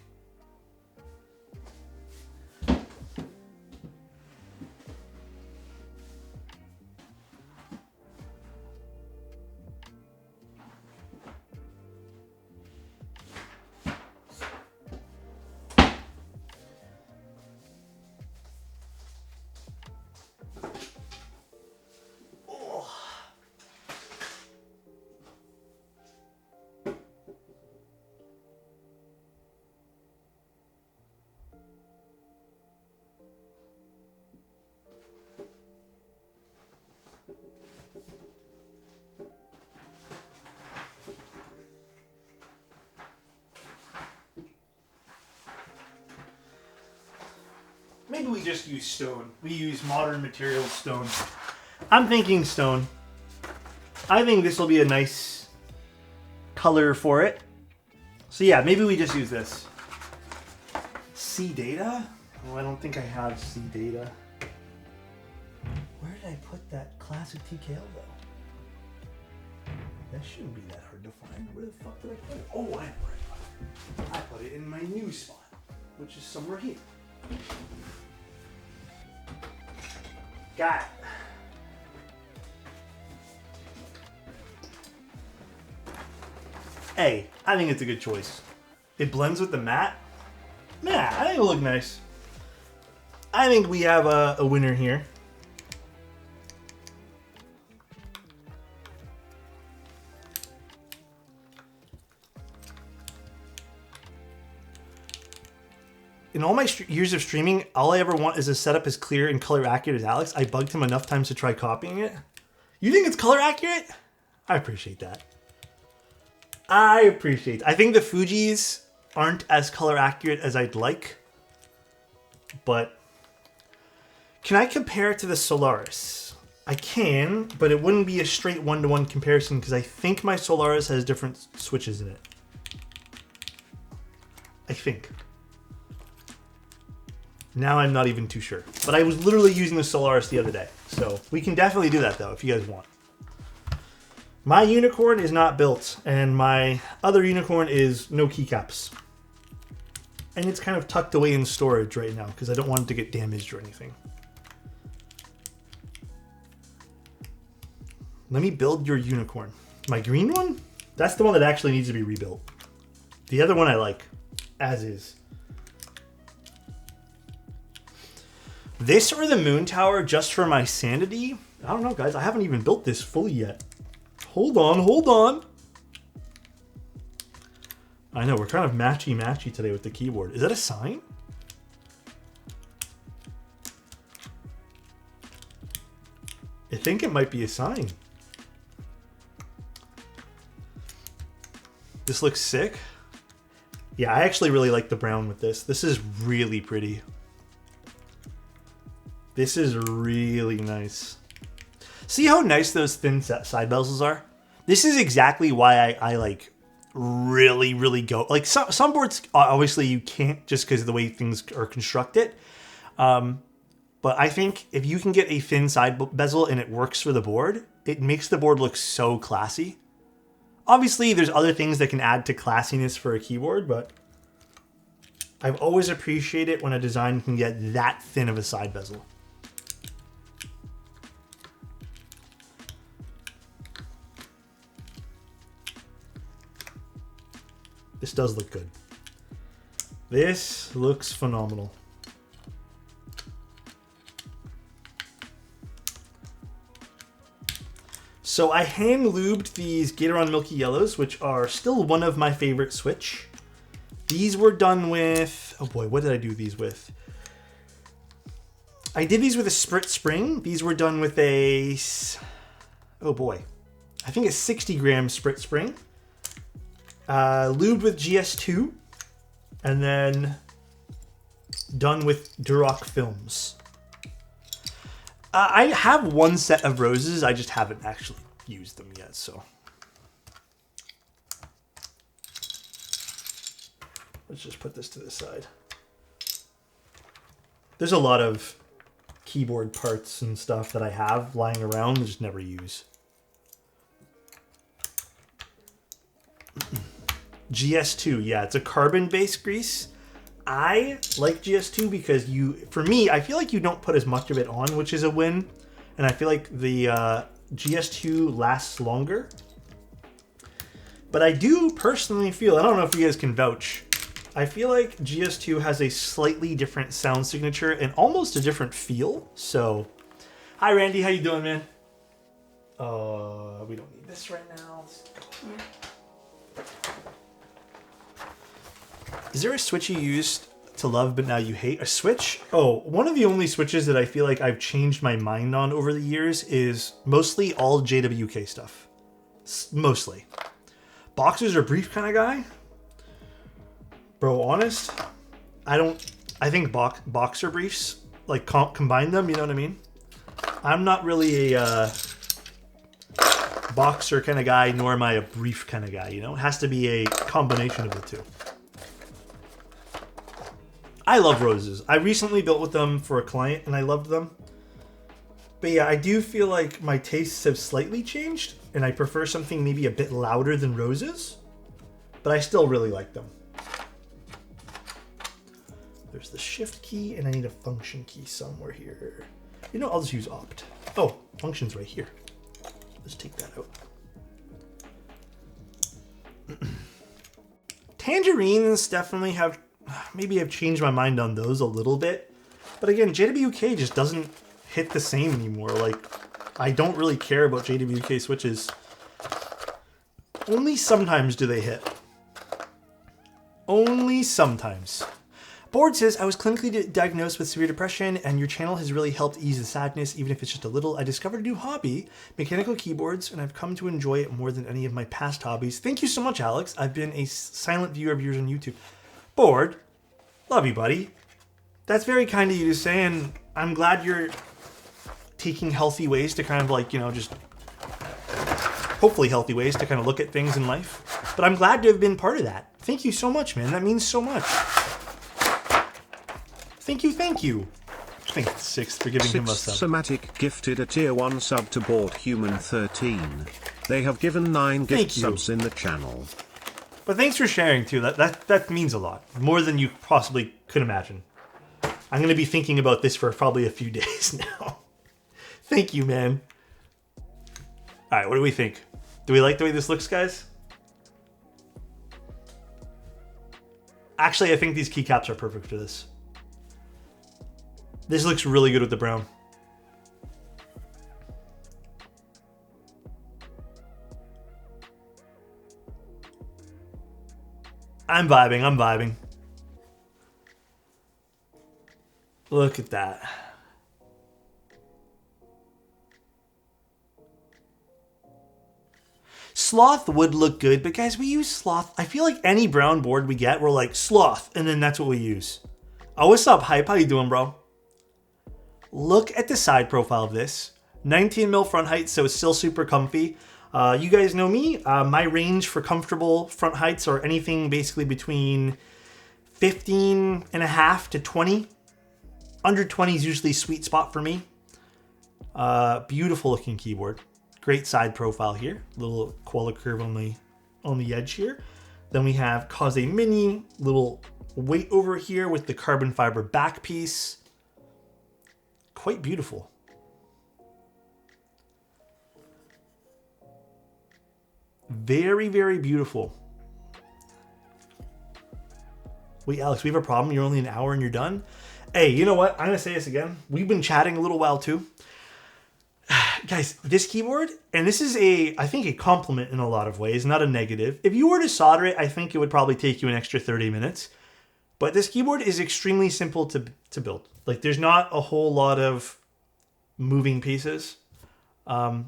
Maybe we just use stone. We use modern materials stone. I'm thinking stone. I think this will be a nice color for it. So yeah, maybe we just use this. C data? Oh, I don't think I have C data. Where did I put that classic TKL though? That shouldn't be that hard to find. Where the fuck did I put it? Oh, I know where I put it. I put it in my new spot, which is somewhere here. Got it. Hey, I think it's a good choice. It blends with the matte. Yeah, I think it'll look nice. I think we have a winner here. In all my years of streaming, all I ever want is a setup as clear and color accurate as Alex. I bugged him enough times to try copying it. You think it's color accurate? I appreciate that. I appreciate it. I think the Fujis aren't as color accurate as I'd like. But can I compare it to the Solaris? I can, but it wouldn't be a straight one-to-one comparison because I think my Solaris has different switches in it. I think. Now I'm not even too sure. But I was literally using the Solaris the other day. So we can definitely do that though if you guys want. My unicorn is not built and my other unicorn is no keycaps. And it's kind of tucked away in storage right now because I don't want it to get damaged or anything. Let me build your unicorn. My green one? That's the one that actually needs to be rebuilt. The other one I like, as is. This or the moon tower just for my sanity? I don't know, guys. I haven't even built this fully yet. Hold on, hold on. I know, we're kind of matchy-matchy today with the keyboard. Is that a sign? I think it might be a sign. This looks sick. Yeah, I actually really like the brown with this. This is really pretty. This is really nice. See how nice those thin side bezels are? This is exactly why I like really go. Like some boards, obviously you can't just because of the way things are constructed. But I think if you can get a thin side bezel and it works for the board, it makes the board look so classy. Obviously, there's other things that can add to classiness for a keyboard, but I've always appreciated when a design can get that thin of a side bezel. This does look good. This looks phenomenal. So I hand lubed these Gateron Milky Yellows, which are still one of my favorite Switch. These were done with, oh boy, what did I do these with? I did these with a Sprit Spring. These were done with a, oh boy, I think a 60 gram Sprit Spring. Lubed with GS2, and then done with Duroc films. I have one set of roses, I just haven't actually used them yet, so. Let's just put this to the side. There's a lot of keyboard parts and stuff that I have lying around, I just never use. GS2, yeah, it's a carbon-based grease. I like GS2 because for me, I feel like you don't put as much of it on, which is a win. And I feel like the GS2 lasts longer. But I do personally feel, I don't know if you guys can vouch, I feel like GS2 has a slightly different sound signature and almost a different feel. So, hi Randy, how you doing, man? We don't need this right now. Is there a Switch you used to love but now you hate? A Switch? Oh, one of the only Switches that I feel like I've changed my mind on over the years is mostly all JWK stuff. Mostly. Boxers or brief kind of guy? Bro, honest? I think boxer briefs, like combine them, you know what I mean? I'm not really a boxer kind of guy, nor am I a brief kind of guy, you know? It has to be a combination of the two. I love roses. I recently built with them for a client and I loved them. But yeah, I do feel like my tastes have slightly changed and I prefer something maybe a bit louder than roses. But I still really like them. There's the shift key and I need a function key somewhere here. You know, I'll just use opt. Oh, function's right here. Let's take that out. Tangerines definitely have, maybe I've changed my mind on those a little bit. But again, JWK just doesn't hit the same anymore. Like, I don't really care about JWK switches. Only sometimes do they hit. Only sometimes. Board says, I was clinically diagnosed with severe depression and your channel has really helped ease the sadness, even if it's just a little. I discovered a new hobby, mechanical keyboards, and I've come to enjoy it more than any of my past hobbies. Thank you so much, Alex. I've been a silent viewer of yours on YouTube. Board, love you, buddy. That's very kind of you to say, and I'm glad you're taking healthy ways to kind of like, you know, just hopefully healthy ways to kind of look at things in life. But I'm glad to have been part of that. Thank you so much, man. That means so much. Thank you, thank you. Thank Sixth for giving him a sub. Somatic gifted a tier 1 sub to Board Human 13. They have given 9 gift subs in the channel. But thanks for sharing too. That means a lot. More than you possibly could imagine. I'm going to be thinking about this for probably a few days now. Thank you, man. Alright, what do we think? Do we like the way this looks, guys? Actually, I think these keycaps are perfect for this. This looks really good with the brown. I'm vibing, I'm vibing. Look at that. Sloth would look good, but guys, we use Sloth. I feel like any brown board we get, we're like Sloth, and then that's what we use. Oh, what's up, Hype? How you doing, bro? Look at the side profile of this. 19 mil front height, so it's still super comfy. You guys know me. My range for comfortable front heights are anything basically between 15 and a half to 20. Under 20 is usually sweet spot for me. Beautiful looking keyboard. Great side profile here. Little koala curve on the edge here. Then we have Kaze Mini. Little weight over here with the carbon fiber back piece. Quite beautiful. Very, very beautiful. Wait, Alex, we have a problem. You're only an hour and you're done. Hey, you know what? I'm going to say this again. We've been chatting a little while too. Guys, this keyboard, and this is I think a compliment in a lot of ways, not a negative. If you were to solder it, I think it would probably take you an extra 30 minutes. But this keyboard is extremely simple to build. Like, there's not a whole lot of moving pieces. I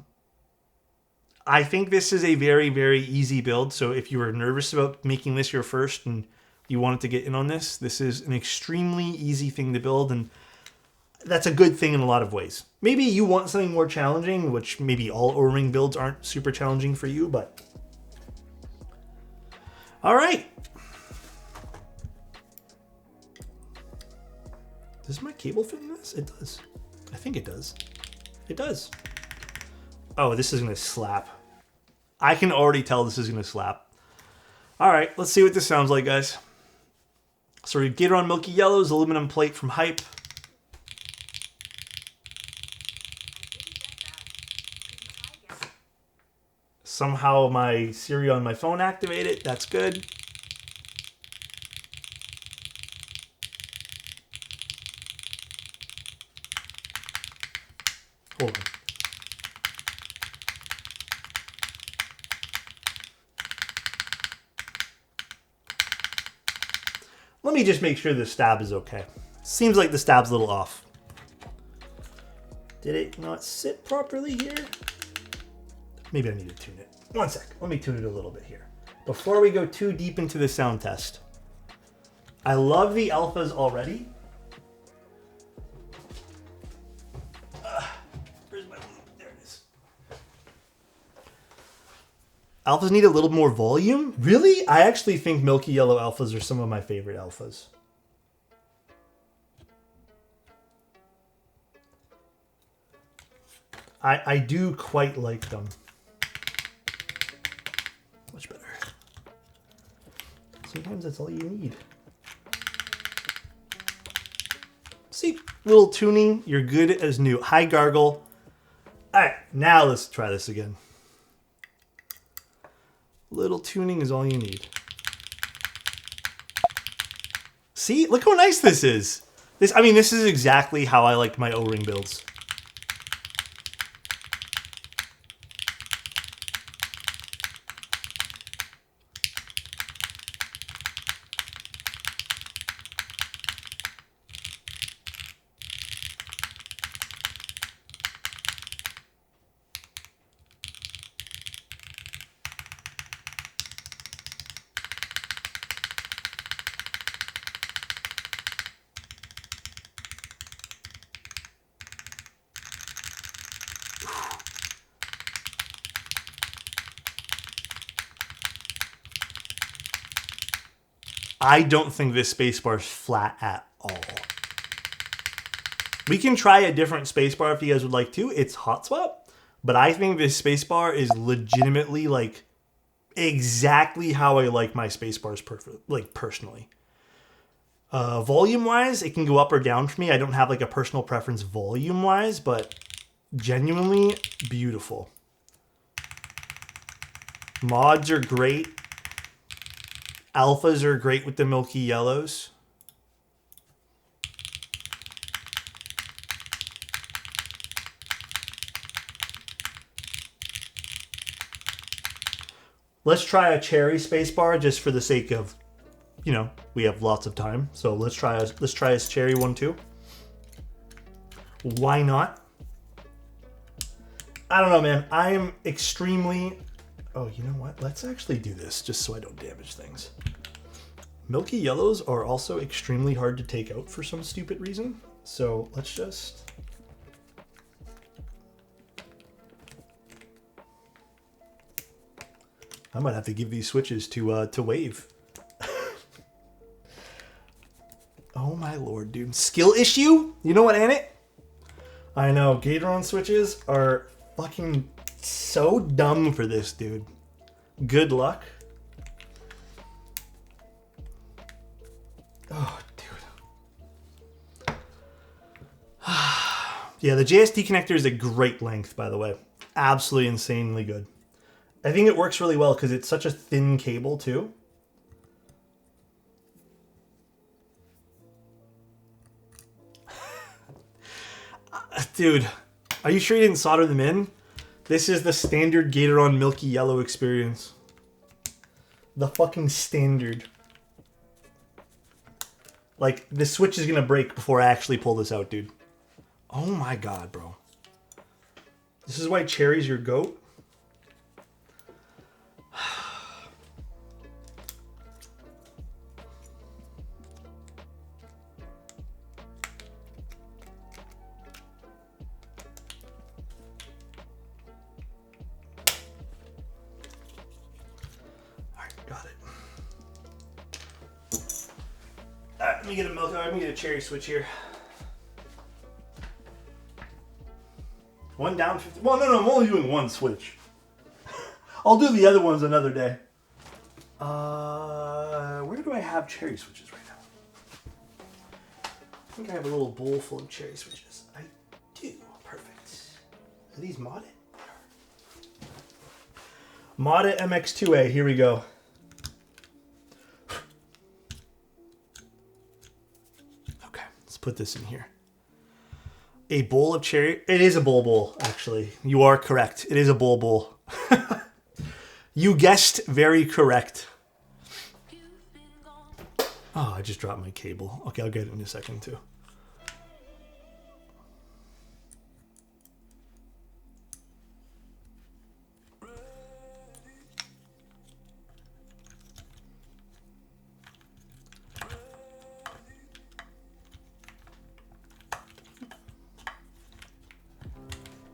think this is a very, very easy build. So if you were nervous about making this your first and you wanted to get in on this, this is an extremely easy thing to build. And that's a good thing in a lot of ways. Maybe you want something more challenging, which maybe all O-ring builds aren't super challenging for you, but... All right. Does my cable fit in this? It does. I think it does. It does. Oh, this is going to slap. I can already tell this is going to slap. All right, let's see what this sounds like, guys. So we get on Milky Yellow's aluminum plate from Hype. Somehow my Siri on my phone activated. That's good. Hold on. Let me just make sure the stab is okay. Seems like the stab's a little off. Did it not sit properly here? Maybe I need to tune it. One sec. Let me tune it a little bit here. Before we go too deep into the sound test. I love the alphas already. Where's my loop? There it is. Alphas need a little more volume? Really? I actually think Milky Yellow alphas are some of my favorite alphas. I do quite like them. Much better. Sometimes that's all you need. See, little tuning, you're good as new. High gargle. All right, now let's try this again. Little tuning is all you need. See, look how nice this is. I mean, this is exactly how I like my O-ring builds. I don't think this spacebar is flat at all. We can try a different spacebar if you guys would like to. It's hot swap, but I think this spacebar is legitimately like exactly how I like my spacebars personally. Volume-wise, it can go up or down for me. I don't have like a personal preference volume-wise, but genuinely beautiful. Mods are great. Alphas are great with the Milky Yellows. Let's try a cherry spacebar just for the sake of, you know, we have lots of time. So let's try a cherry one too. Why not? I don't know, man. I am extremely Oh, you know what? Let's actually do this just so I don't damage things. Milky yellows are also extremely hard to take out for some stupid reason. So let's just... I might have to give these switches to Wave. Oh my lord, dude. Skill issue? You know what, Annette? I know, Gatoron switches are fucking so dumb for this, dude. Good luck. Oh, dude. Yeah, the JST connector is a great length, by the way. Absolutely insanely good. I think it works really well because it's such a thin cable, too. Dude, are you sure you didn't solder them in? This is the standard Gatoron Milky Yellow experience. The fucking standard. Like, the switch is gonna break before I actually pull this out, dude. Oh my god, bro. This is why Cherry's your goat? Alright, let me get a milk. Let me get a cherry switch here. One down 50. Well, no, I'm only doing one switch. I'll do the other ones another day. Where do I have cherry switches right now? I think I have a little bowl full of cherry switches. I do. Perfect. Are these modded? Modded MX2A. Here we go. Put this in here. A bowl of cherry. It is a bowl, actually. You are correct. It is a bowl. You guessed very correct. Oh, I just dropped my cable. Okay, I'll get it in a second, too.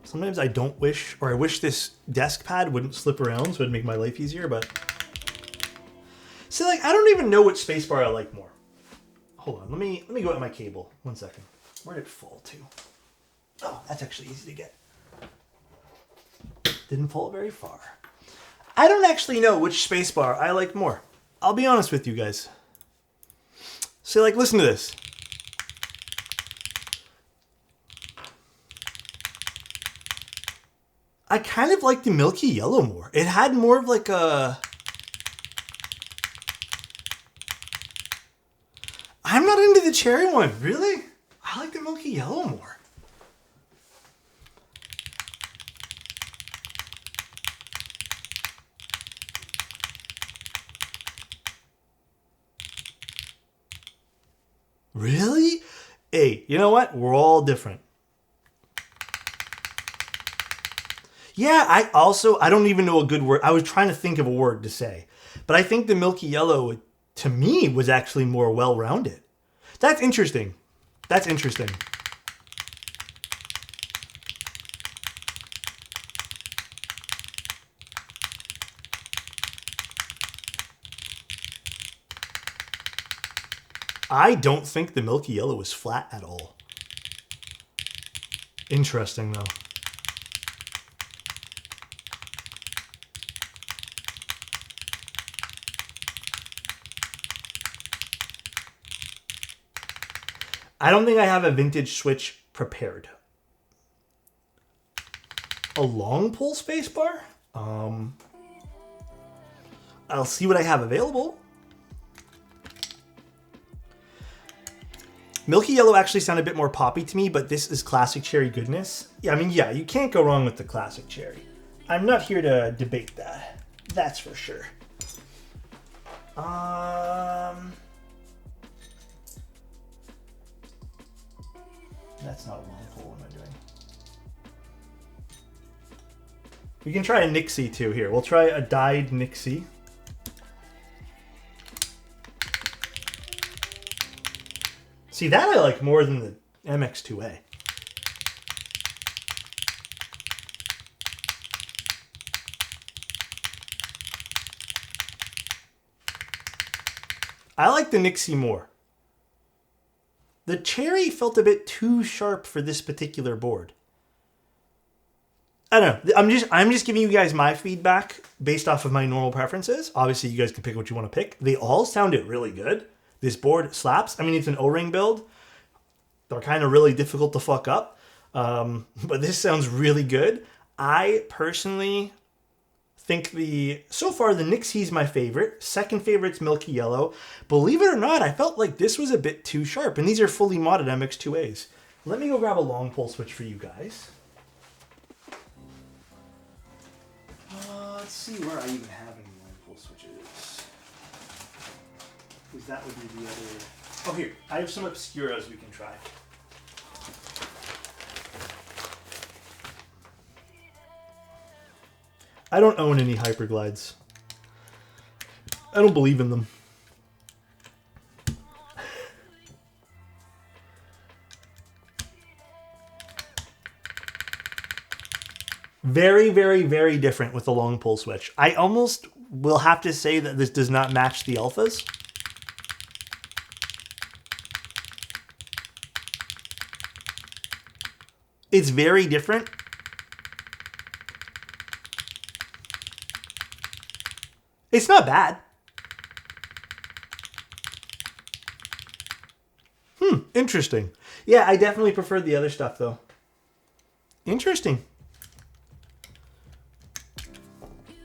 Sometimes I don't wish, or I wish this desk pad wouldn't slip around so it'd make my life easier, but... See, like, I don't even know which spacebar I like more. Hold on, let me go at my cable. 1 second. Where did it fall to? Oh, that's actually easy to get. Didn't fall very far. I don't actually know which spacebar I like more. I'll be honest with you guys. So, like, listen to this. I kind of like the Milky Yellow more. It had more of like a... I'm not into the cherry one, really? I like the Milky Yellow more. Really? Hey, you know what? We're all different. Yeah, I don't even know a good word. I was trying to think of a word to say. But I think the Milky Yellow, to me, was actually more well-rounded. That's interesting. That's interesting. I don't think the Milky Yellow is flat at all. Interesting, though. I don't think I have a vintage switch prepared. A long pull spacebar? I'll see what I have available. Milky Yellow actually sounded a bit more poppy to me, but this is classic cherry goodness. Yeah, I mean, yeah, you can't go wrong with the classic cherry. I'm not here to debate that. That's for sure. That's not a long pull. What am I doing? We can try a Nixie too here. We'll try a dyed Nixie. See, that I like more than the MX2A. I like the Nixie more. The cherry felt a bit too sharp for this particular board. I don't know. I'm just giving you guys my feedback based off of my normal preferences. Obviously, you guys can pick what you want to pick. They all sounded really good. This board slaps. I mean, it's an O-ring build. They're kind of really difficult to fuck up. But this sounds really good. I personally think so far the Nixie's my favorite. Second favorite's Milky Yellow. Believe it or not, I felt like this was a bit too sharp. And these are fully modded MX2As. Let me go grab a long pole switch for you guys. Let's see where I even have any long pole switches. Because that would be the other... Oh, here. I have some Obscuras we can try. I don't own any Hyperglides. I don't believe in them. Very, very, very different with the long pole switch. I almost will have to say that this does not match the alphas. It's very different. It's not bad. Interesting. Yeah, I definitely preferred the other stuff though. Interesting.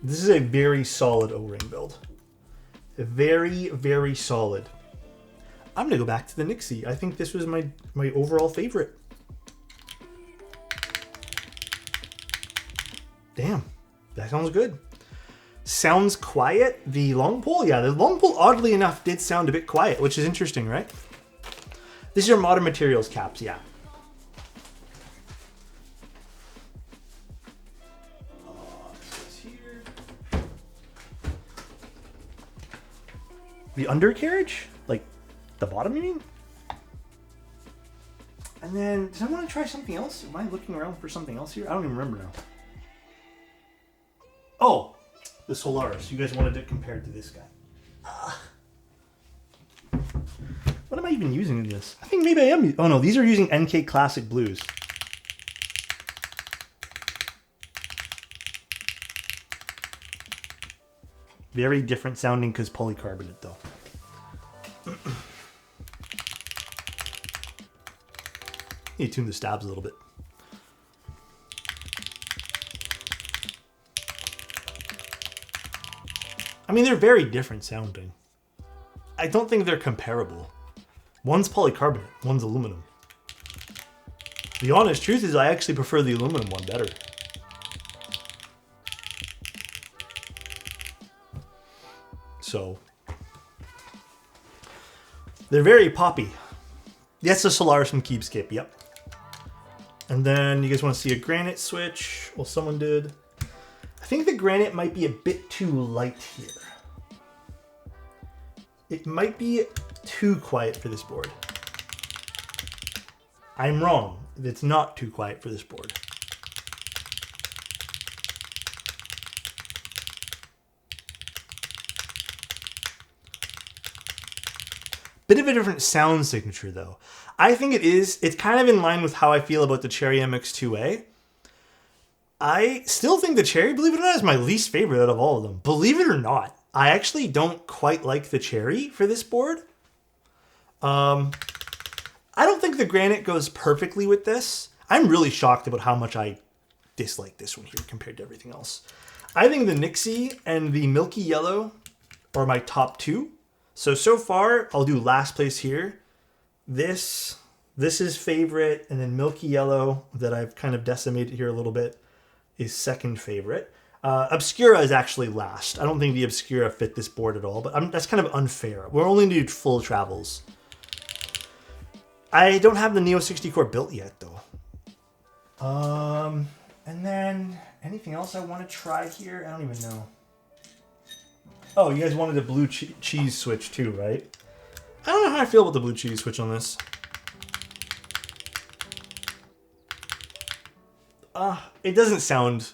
This is a very solid O-ring build. Very, very solid. I'm going to go back to the Nixie. I think this was my overall favorite. Damn, that sounds good. Sounds quiet. The long pole, yeah, the long pole oddly enough did sound a bit quiet, which is interesting, right? These are modern materials caps, yeah. The undercarriage? Like, the bottom, you mean? And then, did I want to try something else? Am I looking around for something else here? I don't even remember now. Oh, the Solaris. You guys wanted it compared to this guy. What am I even using in this? I think maybe I am. Oh no, these are using NK Classic Blues. Very different sounding because polycarbonate though. Need to tune the stabs a little bit. I mean, they're very different sounding. I don't think they're comparable. One's polycarbonate, one's aluminum. The honest truth is I actually prefer the aluminum one better. So, they're very poppy. That's the Solaris from Keepskip, yep. And then you guys want to see a granite switch? Well, someone did. I think the granite might be a bit too light here. It might be too quiet for this board. I'm wrong. It's not too quiet for this board. Bit of a different sound signature though. I think it is. It's kind of in line with how I feel about the Cherry MX2A. I still think the Cherry, believe it or not, is my least favorite out of all of them. Believe it or not, I actually don't quite like the Cherry for this board. I don't think the Granite goes perfectly with this. I'm really shocked about how much I dislike this one here compared to everything else. I think the Nixie and the Milky Yellow are my top two. So far, I'll do last place here. This is favorite, and then Milky Yellow, that I've kind of decimated here a little bit, is second favorite. Obscura is actually last. I don't think the Obscura fit this board at all, but that's kind of unfair. We're only doing full travels. I don't have the Neo 60 core built yet, though. And then anything else I want to try here? I don't even know. Oh, you guys wanted a blue cheese switch too, right? I don't know how I feel about the blue cheese switch on this. It doesn't sound...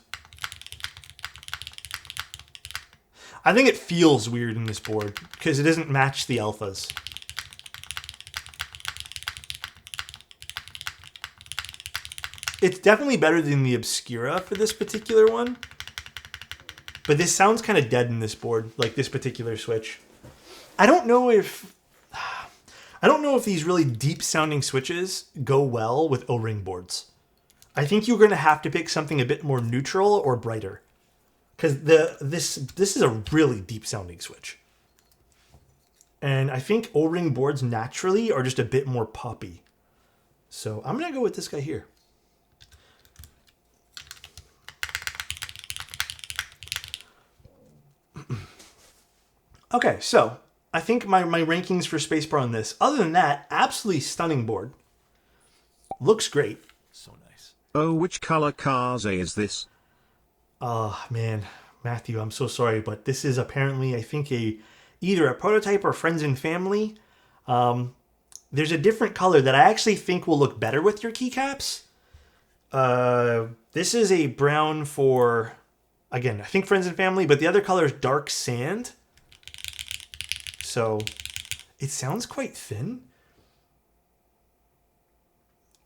I think it feels weird in this board because it doesn't match the alphas. It's definitely better than the Obscura for this particular one. But this sounds kind of dead in this board, like this particular switch. I don't know if these really deep sounding switches go well with O-ring boards. I think you're going to have to pick something a bit more neutral or brighter. Because this is a really deep sounding switch. And I think O-ring boards naturally are just a bit more poppy. So I'm going to go with this guy here. Okay, so I think my rankings for spacebar on this. Other than that, absolutely stunning board. Looks great. So nice. Oh, which color Kaze is this? Oh, man. Matthew, I'm so sorry, but this is apparently, I think, either a prototype or friends and family. There's a different color that I actually think will look better with your keycaps. This is a brown for, again, I think friends and family, but the other color is dark sand. So it sounds quite thin.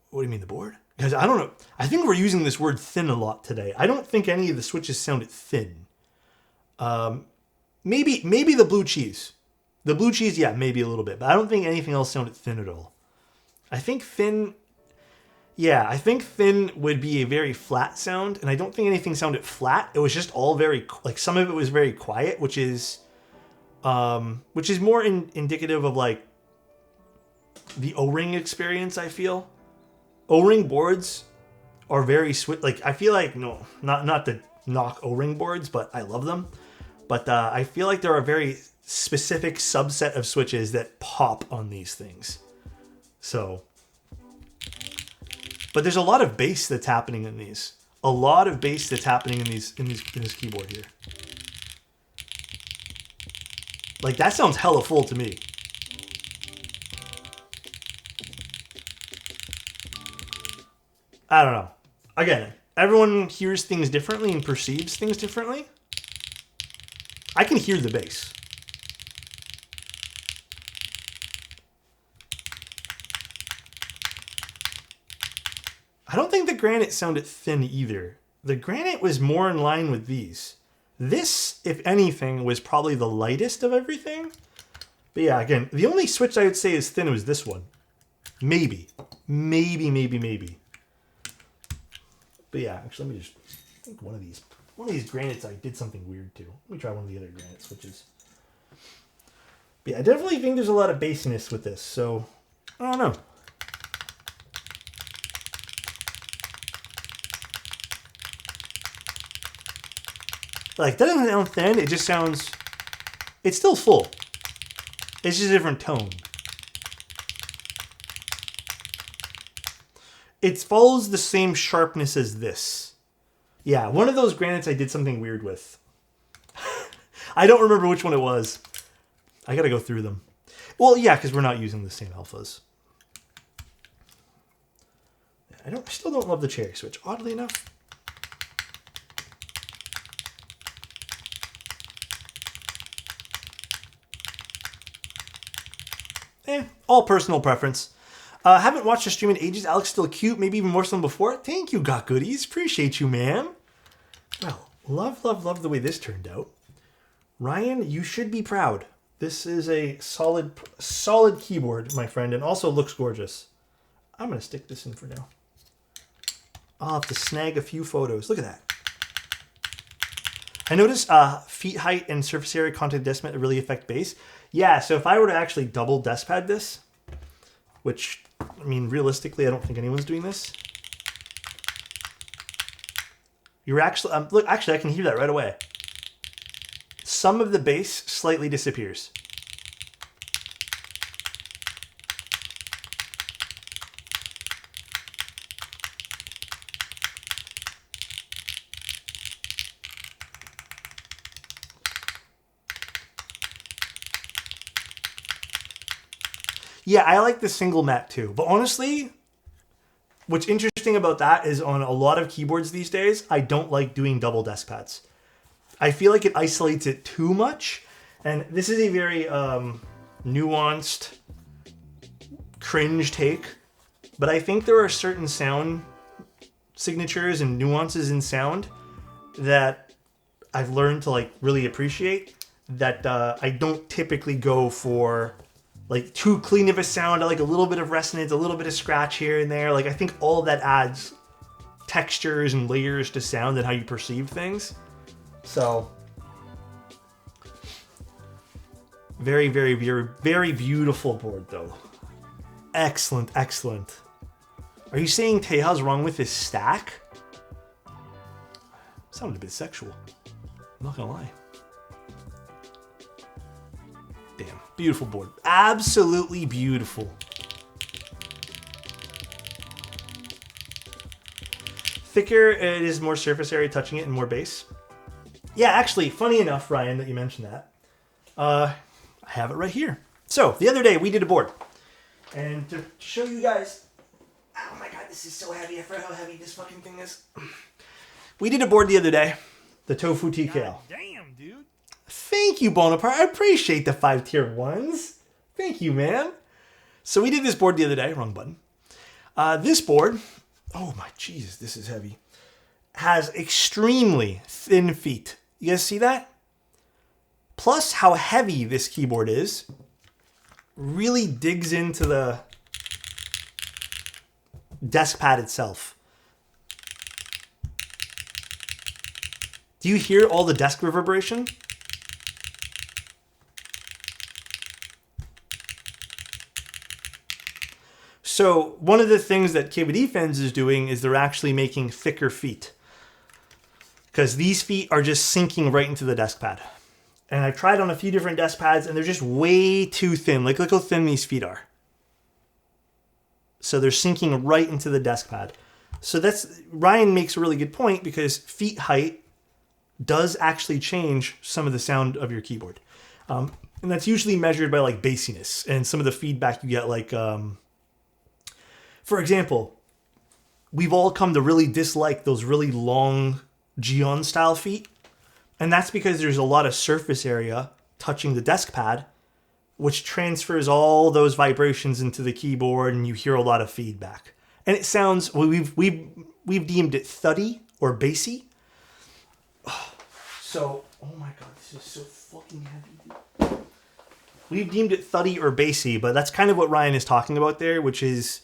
What do you mean, the board? Because I don't know. I think we're using this word thin a lot today. I don't think any of the switches sounded thin. Maybe the blue cheese. The blue cheese, yeah, maybe a little bit. But I don't think anything else sounded thin at all. I think thin... Yeah, I think thin would be a very flat sound. And I don't think anything sounded flat. It was just all very... Like, some of it was very quiet, which is more indicative of, like, the O-ring experience, I feel. O-ring boards are very like, I feel like, no, not to knock O-ring boards, but I love them. But I feel like there are a very specific subset of switches that pop on these things. So, but there's a lot of bass that's happening in these. A lot of bass that's happening in this keyboard here. Like, that sounds hella full to me. I don't know. Again, everyone hears things differently and perceives things differently. I can hear the bass. I don't think the granite sounded thin either. The granite was more in line with these. This, if anything, was probably the lightest of everything. But yeah, again, the only switch I would say is thin was this one. Maybe. Maybe. But yeah, actually, let me just think one of these granites I did something weird to. Let me try one of the other granite switches. But yeah, I definitely think there's a lot of bassiness with this, so I don't know. Like, that doesn't sound thin, it just sounds... It's still full. It's just a different tone. It follows the same sharpness as this. Yeah, one of those granites I did something weird with. I don't remember which one it was. I gotta go through them. Well, yeah, because we're not using the same alphas. I still don't love the cherry switch, oddly enough. All personal preference. Haven't watched a stream in ages. Alex still cute, maybe even more so than before. Thank you, Got Goodies. Appreciate you, man. Well, love the way this turned out. Ryan, you should be proud. This is a solid keyboard, my friend, and also looks gorgeous. I'm going to stick this in for now. I'll have to snag a few photos. Look at that. I noticed feet height and surface area contact decimate really affect bass. Yeah, so if I were to actually double desk pad this, which, I mean, realistically, I don't think anyone's doing this. You're actually, look, actually, I can hear that right away. Some of the bass slightly disappears. Yeah, I like the single mat too. But honestly, what's interesting about that is on a lot of keyboards these days, I don't like doing double desk pads. I feel like it isolates it too much. And this is a very nuanced, cringe take. But I think there are certain sound signatures and nuances in sound that I've learned to like really appreciate that I don't typically go for like too clean of a sound. I like a little bit of resonance, a little bit of scratch here and there. Like I think all of that adds textures and layers to sound and how you perceive things. So very, very, very, very beautiful board though. Excellent, excellent. Are you saying Teja's wrong with his stack? Sounded a bit sexual. I'm not gonna lie. Damn, beautiful board. Absolutely beautiful. Thicker, it is more surface area touching it and more bass. Yeah, actually, funny enough, Ryan, that you mentioned that. I have it right here. So, the other day we did a board. And to show you guys, oh my god, this is so heavy. I forgot how heavy this fucking thing is. We did a board the other day, the Tofu TKL. God damn, dude. Thank you, Bonaparte. I appreciate the 5 tier 1s. Thank you, man. So we did this board the other day. Wrong button. This board, oh my Jesus, this is heavy, has extremely thin feet. You guys see that? Plus how heavy this keyboard is really digs into the desk pad itself. Do you hear all the desk reverberation? So one of the things that Cable Defense is doing is they're actually making thicker feet. Because these feet are just sinking right into the desk pad. And I've tried on a few different desk pads and they're just way too thin. Like look how thin these feet are. So they're sinking right into the desk pad. So that's, Ryan makes a really good point because feet height does actually change some of the sound of your keyboard. And that's usually measured by like bassiness and some of the feedback you get like, for example, we've all come to really dislike those really long Gion style feet. And that's because there's a lot of surface area touching the desk pad, which transfers all those vibrations into the keyboard and you hear a lot of feedback. And it sounds, we've deemed it thuddy or bassy. So, oh my god, this is so fucking heavy, dude. We've deemed it thuddy or bassy, but that's kind of what Ryan is talking about there, which is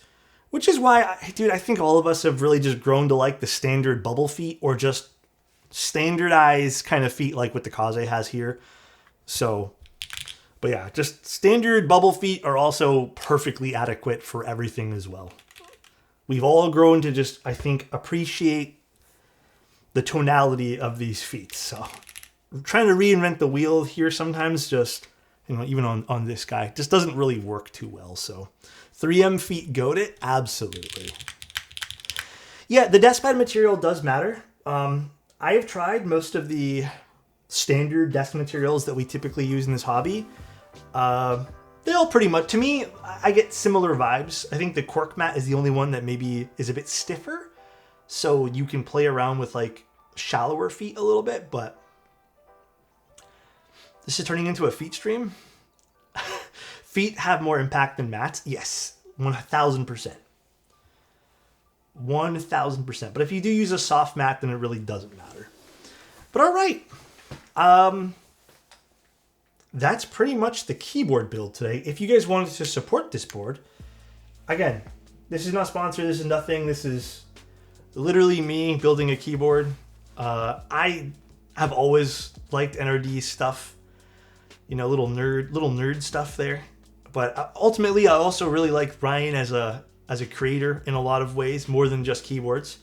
why, dude, I think all of us have really just grown to like the standard bubble feet or just standardized kind of feet like what the Kaze has here. So, but yeah, just standard bubble feet are also perfectly adequate for everything as well. We've all grown to just, I think, appreciate the tonality of these feet. So I'm trying to reinvent the wheel here sometimes, just, you know, even on this guy, just doesn't really work too well. So 3M feet goat it? Absolutely. Yeah, the desk pad material does matter. I have tried most of the standard desk materials that we typically use in this hobby. They all pretty much, to me, I get similar vibes. I think the cork mat is the only one that maybe is a bit stiffer. So you can play around with like shallower feet a little bit, but this is turning into a feet stream. Feet have more impact than mats. Yes, 1000%. 1000%. But if you do use a soft mat, then it really doesn't matter. But all right. That's pretty much the keyboard build today. If you guys wanted to support this board, again, this is not sponsored. This is nothing. This is literally me building a keyboard. I have always liked NRD stuff, you know, little nerd stuff there. But ultimately, I also really like Ryan as a creator in a lot of ways, more than just keyboards.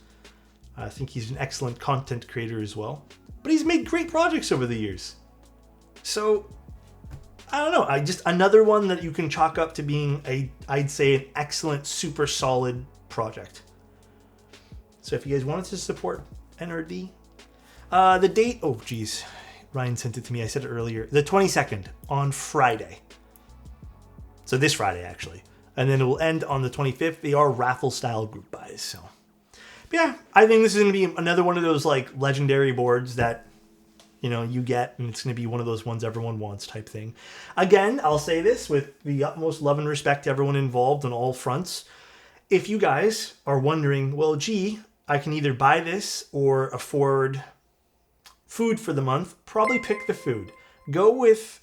I think he's an excellent content creator as well. But he's made great projects over the years. So, I don't know. Just another one that you can chalk up to being I'd say an excellent, super solid project. So if you guys wanted to support NRD, the date, oh geez, Ryan sent it to me. I said it earlier. The 22nd on Friday. So this Friday, actually. and then it will end on the 25th. They are raffle style group buys. So but yeah, I think this is going to be another one of those like legendary boards that, you know, you get, and it's going to be one of those ones everyone wants type thing. Again, I'll say this with the utmost love and respect to everyone involved on all fronts. If you guys are wondering, well, gee, I can either buy this or afford food for the month, probably pick the food. Go with,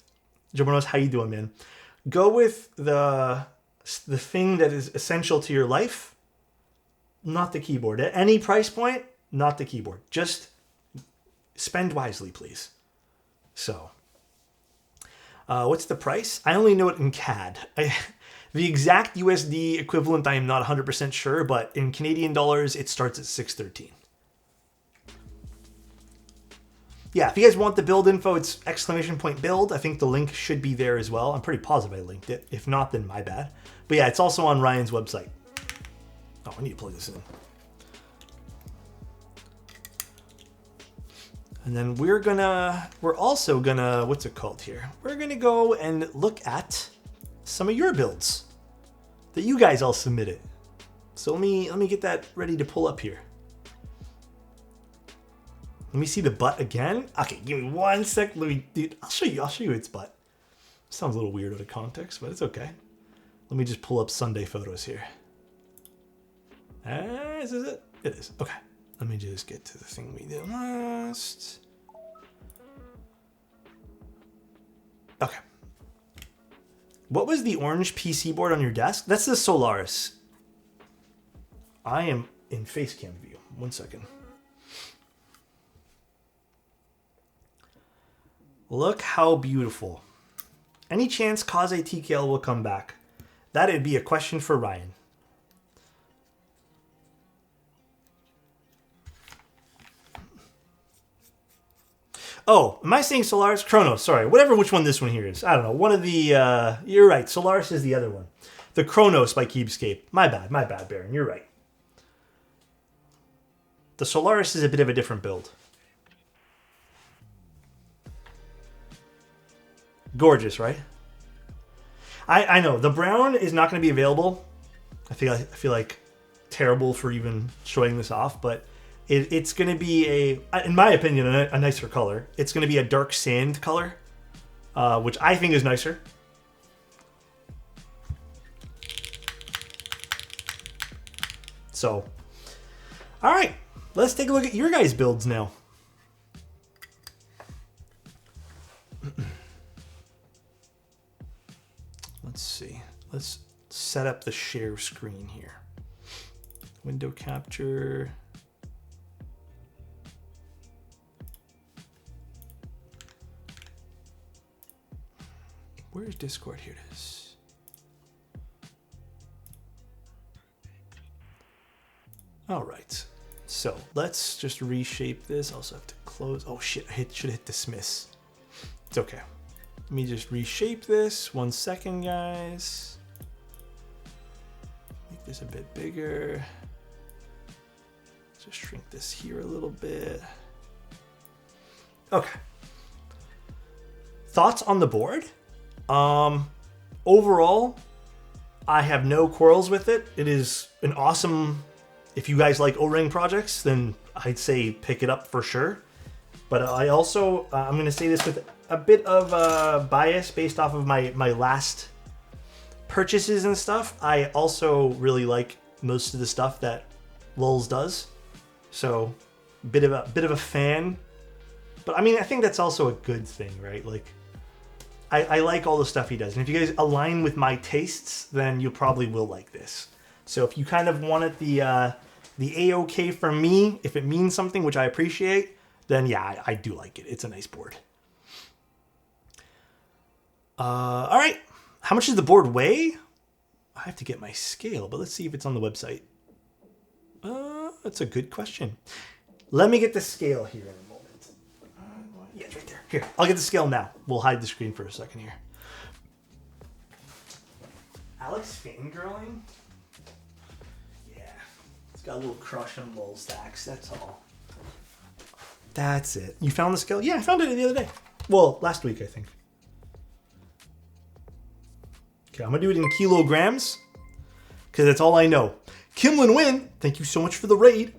Jomonos, how you doing, man? Go with the thing that is essential to your life, not the keyboard. At any price point, not the keyboard. Just spend wisely, please. So, what's the price? I only know it in CAD. The exact USD equivalent, I am not 100% sure, but in Canadian dollars, it starts at 613. Yeah, if you guys want the build info, it's !build. I think the link should be there as well. I'm pretty positive I linked it. If not, then my bad. But yeah, it's also on Ryan's website. Oh, I need to plug this in. And then we're also gonna, what's it called here? We're gonna go and look at some of your builds that you guys all submitted. So let me get that ready to pull up here. Let me see the butt again. Okay, give me 1 sec. Dude, I'll show you its butt. Sounds a little weird out of context, but it's okay. Let me just pull up Sunday photos here. Is this it? It is. Okay. Let me just get to the thing we did last. Okay. What was the orange PC board on your desk? That's the Solaris. I am in face cam view. 1 second. Look how beautiful. Any chance Kaze TKL will come back? That'd be a question for Ryan. Oh, am I saying Solaris? Chronos, sorry. Whatever which one this one here is. I don't know. One of the, you're right. Solaris is the other one. The Chronos by Keepscape. My bad, Baron. You're right. The Solaris is a bit of a different build. Gorgeous, right? I know. The brown is not going to be available. I feel like terrible for even showing this off, but it's going to be in my opinion, a nicer color. It's going to be a dark sand color, which I think is nicer. So, all right, let's take a look at your guys' builds now. Let's see. Let's set up the share screen here. Window capture. Where's Discord? Here it is. All right. So let's just reshape this. Also have to close. Oh shit, I should hit dismiss. It's okay. Let me just reshape this. 1 second, guys. Make this a bit bigger. Just shrink this here a little bit. Okay. Thoughts on the board? Overall, I have no quarrels with it. It is an awesome, if you guys like O-ring projects, then I'd say pick it up for sure. But I also, I'm going to say this with a bit of bias based off of my last purchases and stuff. I also really like most of the stuff that Lulz does. So, bit of a fan. But I mean, I think that's also a good thing, right? Like, I like all the stuff he does. And if you guys align with my tastes, then you probably will like this. So if you kind of wanted the A-OK for me, if it means something, which I appreciate, then yeah, I do like it. It's a nice board. All right. How much does the board weigh? I have to get my scale, but let's see if it's on the website. That's a good question. Let me get the scale here in a moment. Yeah, it's right there. Here, I'll get the scale now. We'll hide the screen for a second here. Alex fangirling? Yeah. It's got a little crush on Lul stacks, that's all. That's it. You found the scale? Yeah, I found it the other day. Well, last week, I think. Okay, I'm going to do it in kilograms. because that's all I know. Kimlin Win, thank you so much for the raid.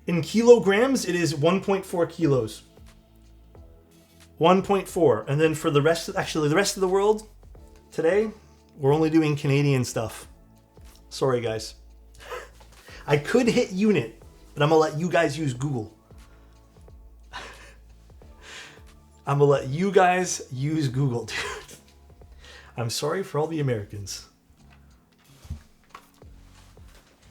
In kilograms, it is 1.4 kilos. 1.4. And then for the rest, actually the rest of the world, today, we're only doing Canadian stuff. Sorry, guys. I could hit unit, but I'm going to let you guys use Google. I'm going to let you guys use Google, dude. I'm sorry for all the Americans.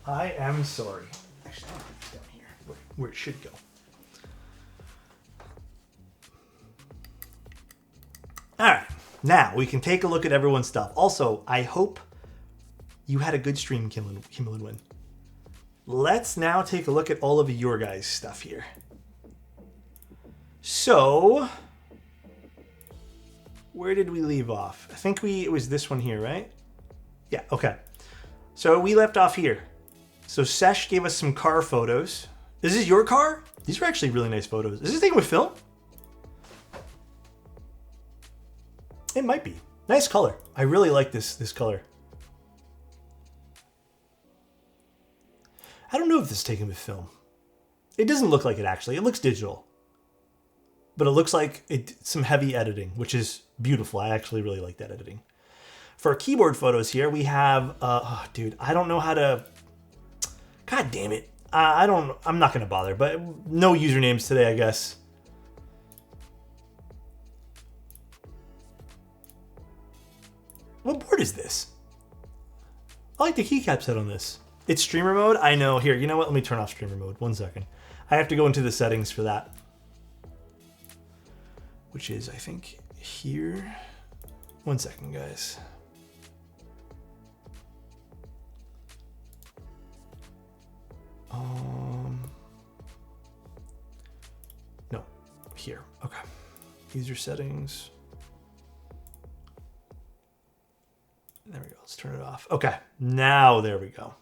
I am sorry. Actually, I'll put this down here where it should go. All right. Now we can take a look at everyone's stuff. Also, I hope you had a good stream, Kimberlin Win. Let's now take a look at all of your guys' stuff here. So, where did we leave off? I think it was this one here, right? Yeah, okay. So we left off here. So Sesh gave us some car photos. Is this your car? These are actually really nice photos. Is this taken with film? It might be. Nice color. I really like this color. I don't know if this is taken with film. It doesn't look like it actually. It looks digital. But it looks like some heavy editing, which is beautiful. I actually really like that editing. For our keyboard photos here, we have, oh, dude, I don't know how to, God damn it. I'm not going to bother, but no usernames today, I guess. What board is this? I like the keycap set on this. It's streamer mode? I know. Here, you know what? Let me turn off streamer mode. 1 second. I have to go into the settings for that. Which is, I think, here. 1 second, guys. No, here. Okay. User settings. There we go. Let's turn it off. Okay. Now there we go.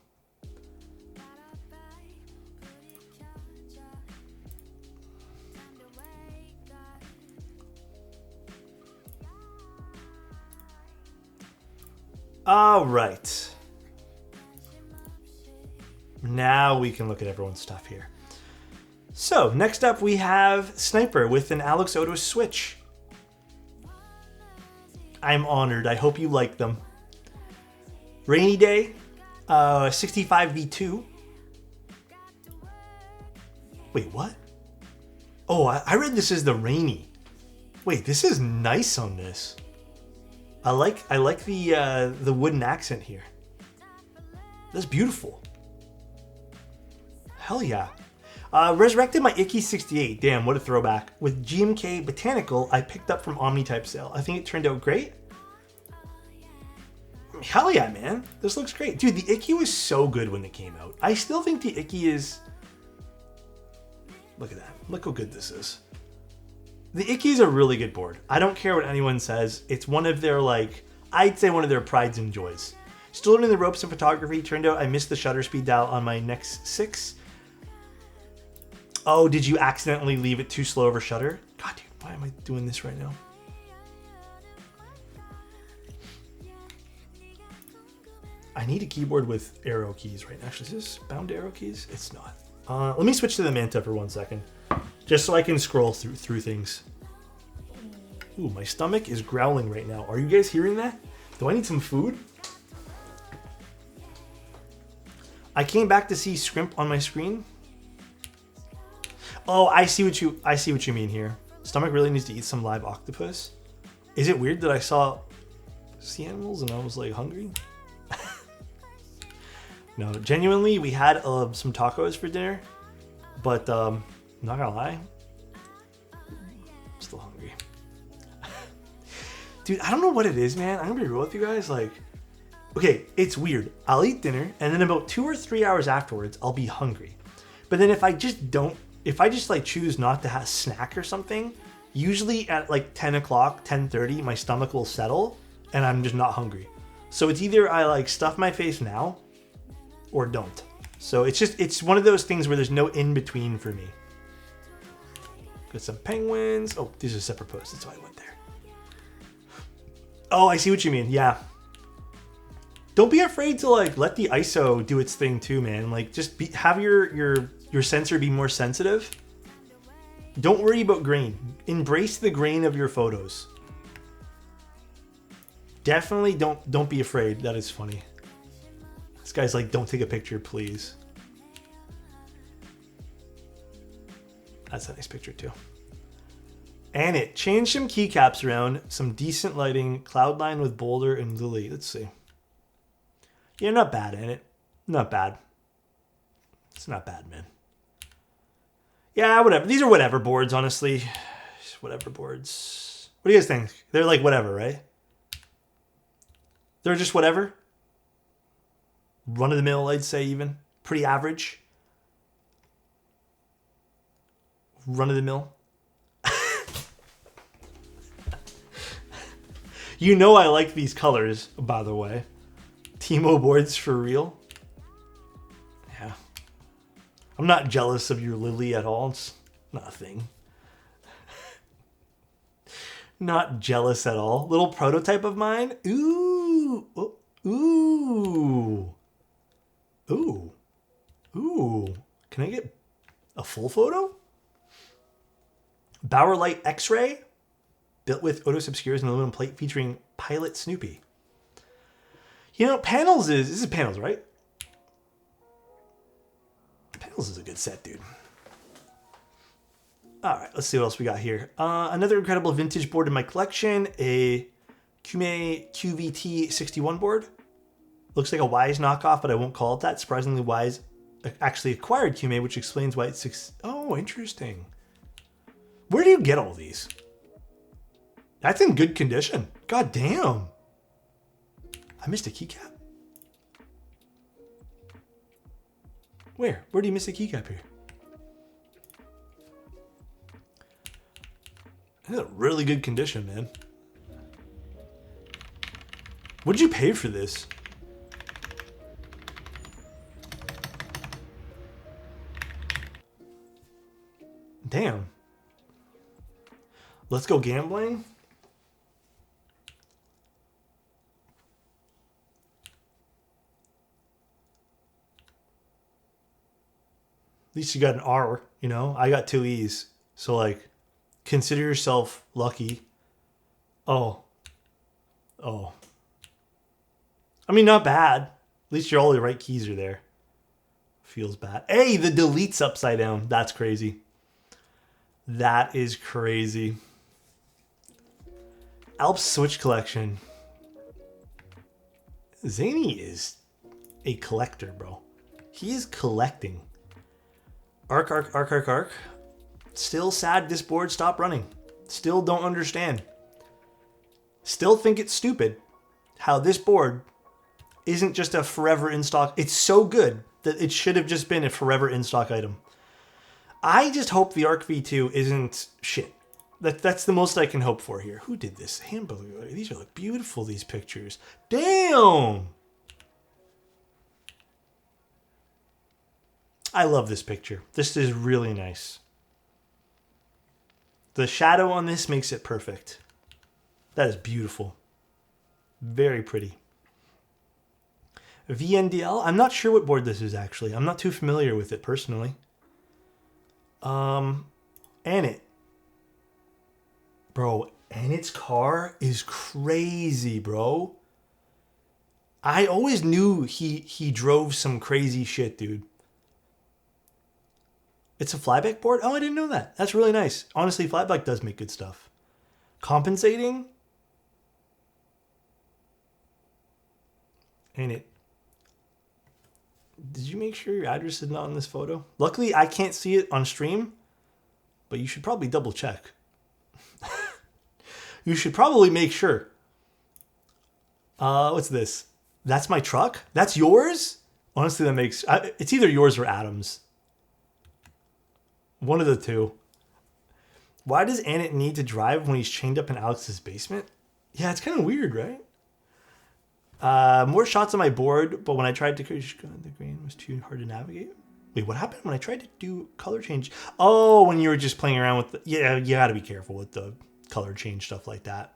All right. Now we can look at everyone's stuff here. So next up we have Sniper with an Alexotos switch. I'm honored. I hope you like them. Rainy Day, 65v2. Wait, what? Oh, I read this as the Rainy. Wait, this is nice on this. I like the wooden accent here. That's beautiful. Hell yeah. Resurrected my Icky 68. Damn, what a throwback. With GMK Botanical, I picked up from Omnitype sale. I think it turned out great. Hell yeah, man. This looks great. Dude, the Icky was so good when it came out. I still think the Icky is... Look at that. Look how good this is. The Icky is a really good board. I don't care what anyone says. It's one of their, like, I'd say one of their prides and joys. Still learning the ropes of photography. Turned out I missed the shutter speed dial on my Nex 6. Oh, did you accidentally leave it too slow over shutter? God, dude, why am I doing this right now? I need a keyboard with arrow keys right now. Actually, is this bound to arrow keys? It's not. Let me switch to the Manta for 1 second. Just so I can scroll through things. Ooh, my stomach is growling right now. Are you guys hearing that? Do I need some food? I came back to see Scrimp on my screen. Oh, I see what you mean here. Stomach really needs to eat some live octopus. Is it weird that I saw sea animals and I was like hungry? No, genuinely, we had some tacos for dinner, but not gonna lie, I'm still hungry. Dude, I don't know what it is, man. I'm gonna be real with you guys. Like, okay, it's weird. I'll eat dinner, and then about 2 or 3 hours afterwards, I'll be hungry. But then if I just like choose not to have a snack or something, usually at like 10 o'clock, 10:30, my stomach will settle, and I'm just not hungry. So it's either I like stuff my face now, or don't. So it's one of those things where there's no in between for me. Got some penguins. Oh, these are separate posts. That's why I went there. Oh, I see what you mean. Yeah. Don't be afraid to like let the ISO do its thing too, man. Like just have your sensor be more sensitive. Don't worry about grain. Embrace the grain of your photos. Definitely don't be afraid. That is funny. This guy's like, don't take a picture, please. That's a nice picture too. And it changed some keycaps around, some decent lighting, Cloudline with Boulder and Lily. Let's see. Yeah, not bad, ain't it? Not bad. It's not bad, man. Yeah, whatever. These are whatever boards, honestly. Just whatever boards. What do you guys think? They're like whatever, right? They're just whatever. Run of the mill, I'd say, even. Pretty average. Run of the mill. You know I like these colors, by the way. Timo boards for real. Yeah. I'm not jealous of your Lily at all. It's not a thing. Not jealous at all. Little prototype of mine. Ooh. Ooh. Ooh. Ooh. Can I get a full photo? Bauer Light X-Ray. Built with Otis Obscures and aluminum plate featuring Pilot Snoopy. You know, Panels is... This is Panels, right? Panels is a good set, dude. All right, let's see what else we got here. Another incredible vintage board in my collection. A Kume QVT 61 board. Looks like a Wise knockoff, but I won't call it that. Surprisingly, Wise actually acquired Kume, which explains why it's... Oh, interesting. Where do you get all these? That's in good condition. God damn. I missed a keycap. Where? Where do you miss a keycap here? That's a really good condition, man. What'd you pay for this? Damn. Let's go gambling. At least you got an R, you know? I got 2 E's. So, like, consider yourself lucky. Oh. Oh. I mean, not bad. At least all the right keys are there. Feels bad. Hey, the delete's upside down. That's crazy. That is crazy. Alps Switch Collection. Zany is a collector, bro. He is collecting. Arc. Still sad this board stopped running. Still don't understand. Still think it's stupid how this board isn't just a forever in stock. It's so good that it should have just been a forever in stock item. I just hope the Arc V2 isn't shit. That's the most I can hope for here. Who did this? Hamburger. These are like beautiful, these pictures. Damn! I love this picture. This is really nice. The shadow on this makes it perfect. That is beautiful. Very pretty. VNDL. I'm not sure what board this is actually. I'm not too familiar with it personally. Anit. Bro, Anit's car is crazy, bro. I always knew he drove some crazy shit, dude. It's a flyback board? Oh, I didn't know that. That's really nice. Honestly, flyback does make good stuff. Compensating? Ain't it? Did you make sure your address is not in this photo? Luckily, I can't see it on stream, but you should probably double check. You should probably make sure. What's this? That's my truck? That's yours? Honestly, that makes... it's either yours or Adam's. One of the two. Why does Anit need to drive when he's chained up in Alex's basement? Yeah, it's kind of weird, right? More shots on my board, but when I tried to... The green was too hard to navigate. Wait, what happened when I tried to do color change? Oh, when you were just playing around with... Yeah, you got to be careful with the color change stuff like that.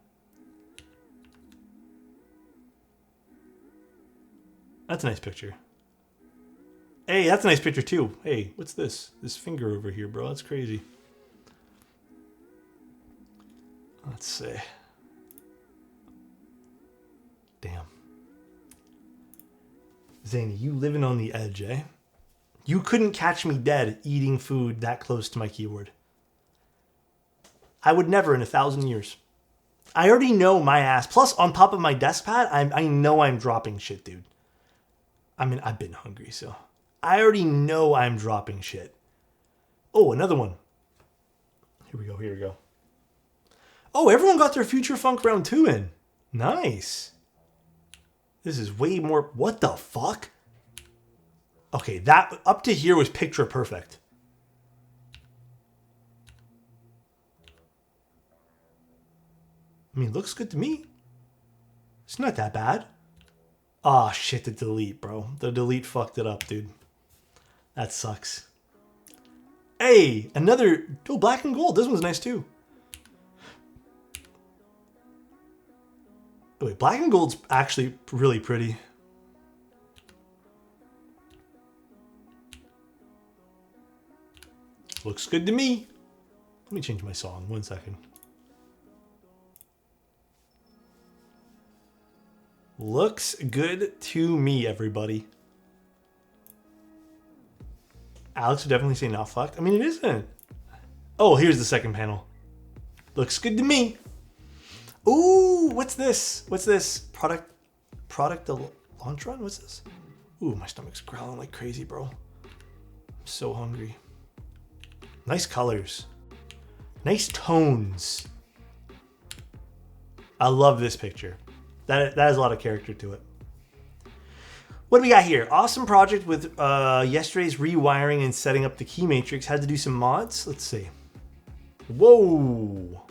That's a nice picture. Hey, that's a nice picture too. Hey, what's this? This finger over here, bro. That's crazy. Let's see. Damn. Zany, you living on the edge, eh? You couldn't catch me dead eating food that close to my keyboard. I would never in 1,000 years. I already know my ass. Plus, on top of my desk pad, I know I'm dropping shit, dude. I mean, I've been hungry, so I already know I'm dropping shit. Oh, another one. Here we go, here we go. Oh, everyone got their Future Funk round 2 in. Nice. This is way more... What the fuck? Okay, that up to here was picture perfect. I mean, looks good to me. It's not that bad. Ah, shit, the delete, bro. The delete fucked it up, dude. That sucks. Hey, another... Oh, black and gold. This one's nice, too. Oh, wait, black and gold's actually really pretty. Looks good to me. Let me change my song. 1 second. Looks good to me, everybody. Alex would definitely say not fucked. I mean, it isn't. Oh, here's the second panel. Looks good to me. Ooh, what's this? What's this? Product the launch run? What's this? Ooh, my stomach's growling like crazy, bro. I'm so hungry. Nice colors. Nice tones. I love this picture. That has a lot of character to it. What do we got here? Awesome project with yesterday's rewiring and setting up the key matrix. Had to do some mods. Let's see. Whoa.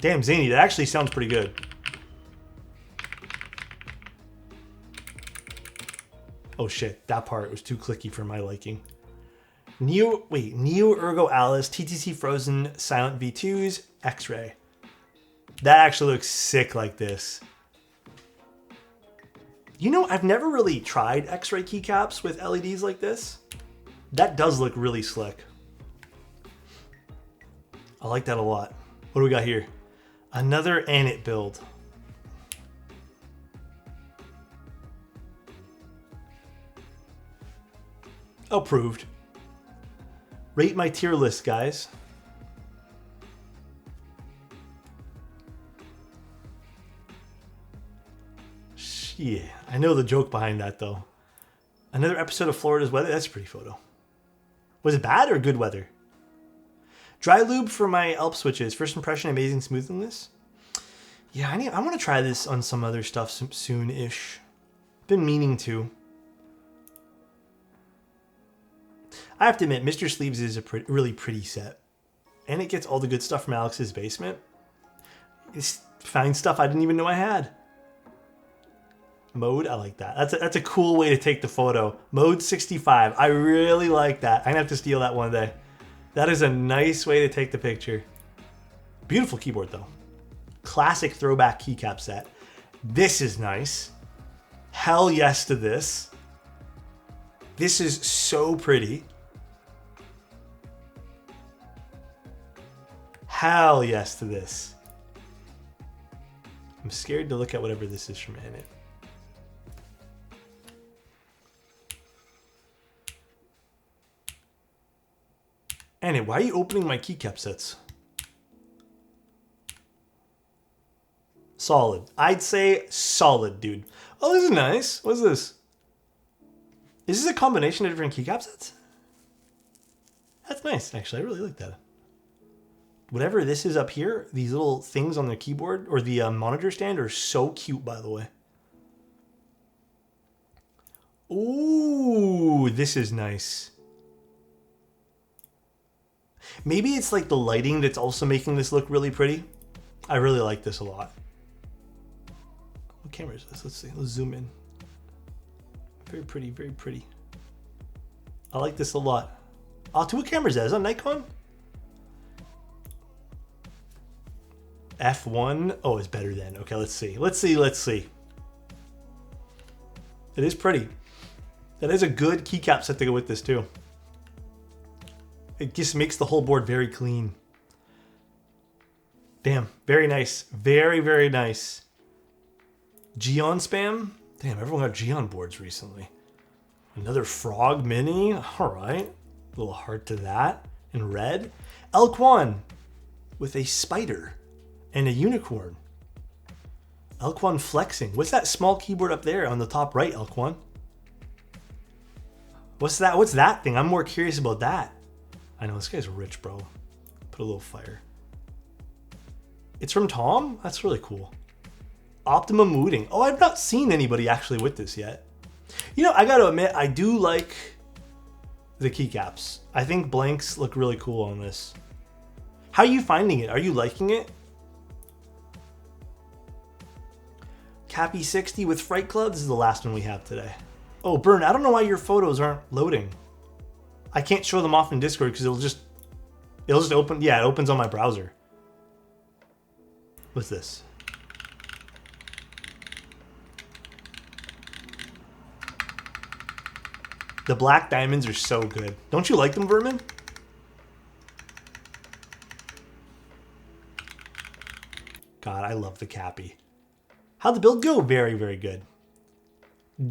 Damn, Zany, that actually sounds pretty good. Oh shit, that part was too clicky for my liking. Neo Ergo Alice, TTC Frozen, Silent V2s, X-Ray. That actually looks sick like this. You know, I've never really tried X-Ray keycaps with LEDs like this. That does look really slick. I like that a lot. What do we got here? Another Anit build. Approved. Rate my tier list, guys. Yeah, I know the joke behind that, though. Another episode of Florida's weather. That's a pretty photo. Was it bad or good weather? Dry lube for my Alp switches. First impression, amazing smoothness. Yeah, I want to try this on some other stuff soon-ish. Been meaning to. I have to admit, Mr. Sleeves is a really pretty set. And it gets all the good stuff from Alex's basement. It's fine stuff I didn't even know I had. Mode, I like that. That's a cool way to take the photo. Mode 65. I really like that. I'm going to have to steal that one day. That is a nice way to take the picture. Beautiful keyboard, though. Classic throwback keycap set. This is nice. Hell yes to this. This is so pretty. Hell yes to this. I'm scared to look at whatever this is from Anit. Anit, why are you opening my keycap sets? Solid. I'd say solid, dude. Oh, this is nice. What's this? Is this a combination of different keycap sets? That's nice, actually. I really like that. Whatever this is up here, these little things on the keyboard or the monitor stand are so cute, by the way. Ooh, this is nice. Maybe it's like the lighting that's also making this look really pretty. I really like this a lot. What camera is this? Let's see. Let's zoom in. Very pretty, very pretty. I like this a lot. Oh, to what camera is that? Is that Nikon? F1. Oh, it's better than. Okay, let's see. Let's see. It is pretty. That is a good keycap set to go with this too. It just makes the whole board very clean. Damn, very nice. Very, very nice. Geon spam? Damn, everyone got Geon boards recently. Another Frog Mini? Alright. A little heart to that. In red. Elquan with a spider and a unicorn. Elquan flexing. What's that small keyboard up there on the top right, Elquan? What's that? What's that thing? I'm more curious about that. I know, this guy's rich, bro. Put a little fire. It's from Tom? That's really cool. Optimum Mooting. Oh, I've not seen anybody actually with this yet. You know, I gotta admit, I do like the keycaps. I think blanks look really cool on this. How are you finding it? Are you liking it? Cappy 60 with Fright Club. This is the last one we have today. Oh, Burn, I don't know why your photos aren't loading. I can't show them off in Discord because it'll just open. Yeah, it opens on my browser. What's this? The black diamonds are so good. Don't you like them, Vermin? God, I love the Cappy. How'd the build go? Very, very good.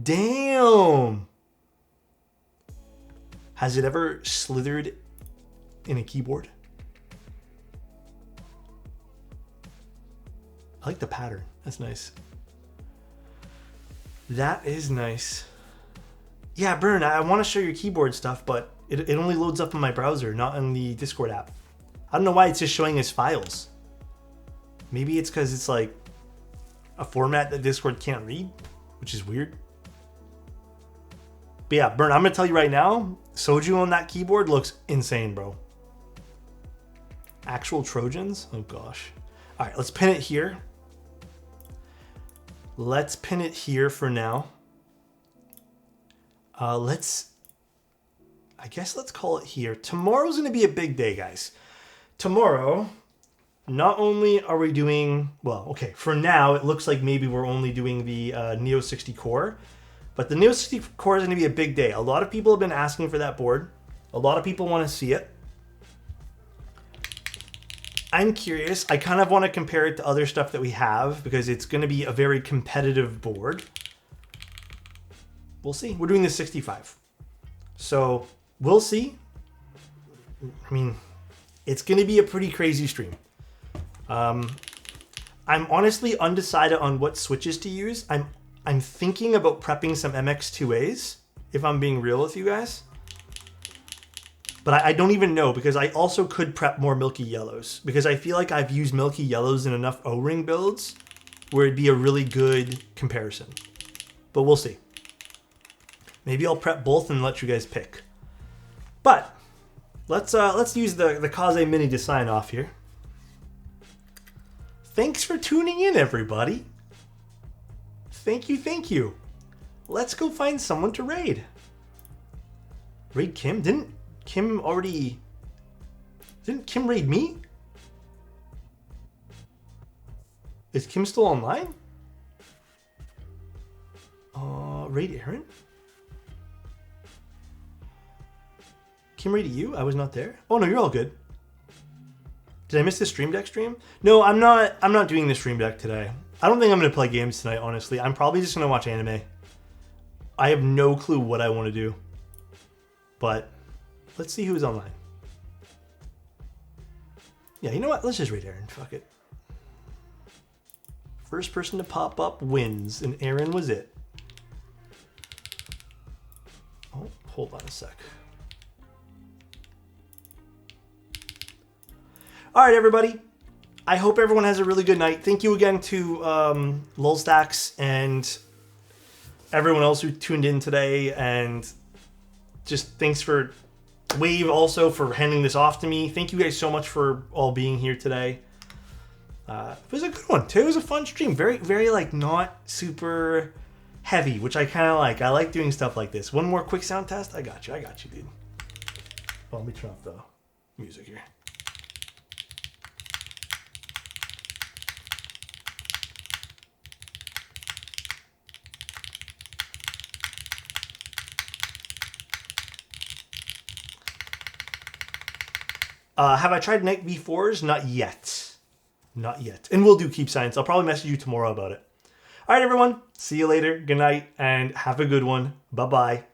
Damn! Has it ever slithered in a keyboard? I like the pattern. That's nice. That is nice. Yeah, Burn, I want to show your keyboard stuff, but it only loads up in my browser, not in the Discord app. I don't know why it's just showing as files. Maybe it's because it's like a format that Discord can't read, which is weird. But yeah, Burn, I'm going to tell you right now, Soju on that keyboard looks insane, bro. Actual Trojans? Oh, gosh. All right, let's pin it here. Let's pin it here for now. I guess let's call it here. Tomorrow's going to be a big day, guys. Tomorrow, not only are we doing, well, okay, for now, it looks like maybe we're only doing the Neo 60 Core. But the Neo 60 Core is going to be a big day. A lot of people have been asking for that board. A lot of people want to see it. I'm curious. I kind of want to compare it to other stuff that we have because it's going to be a very competitive board. We'll see. We're doing the 65. So we'll see. I mean, it's going to be a pretty crazy stream. I'm honestly undecided on what switches to use. I'm thinking about prepping some MX2As, if I'm being real with you guys. But I don't even know, because I also could prep more Milky Yellows, because I feel like I've used Milky Yellows in enough O-ring builds where it'd be a really good comparison. But we'll see. Maybe I'll prep both and let you guys pick. But let's use the Kaze Mini to sign off here. Thanks for tuning in, everybody. Thank you, thank you. Let's go find someone to raid. Raid Kim? Didn't Kim raid me? Is Kim still online? Raid Aaron? Kim raided you? I was not there. Oh no, you're all good. Did I miss the Stream Deck stream? No, I'm not doing the Stream Deck today. I don't think I'm gonna play games tonight, honestly. I'm probably just gonna watch anime. I have no clue what I want to do. But let's see who's online. Yeah, you know what? Let's just raid Aaron. Fuck it. First person to pop up wins, and Aaron was it. Oh, hold on a sec. All right, everybody. I hope everyone has a really good night. Thank you again to Lulstacks and everyone else who tuned in today. And just thanks for Wave also for handing this off to me. Thank you guys so much for all being here today. It was a good one too. It was a fun stream. Very, very like not super heavy, which I kind of like. I like doing stuff like this. One more quick sound test. I got you, dude. Well, let me turn off the music here. Have I tried Night V4s? Not yet. Not yet. And we'll do Keep Science. I'll probably message you tomorrow about it. All right, everyone. See you later. Good night, and have a good one. Bye-bye.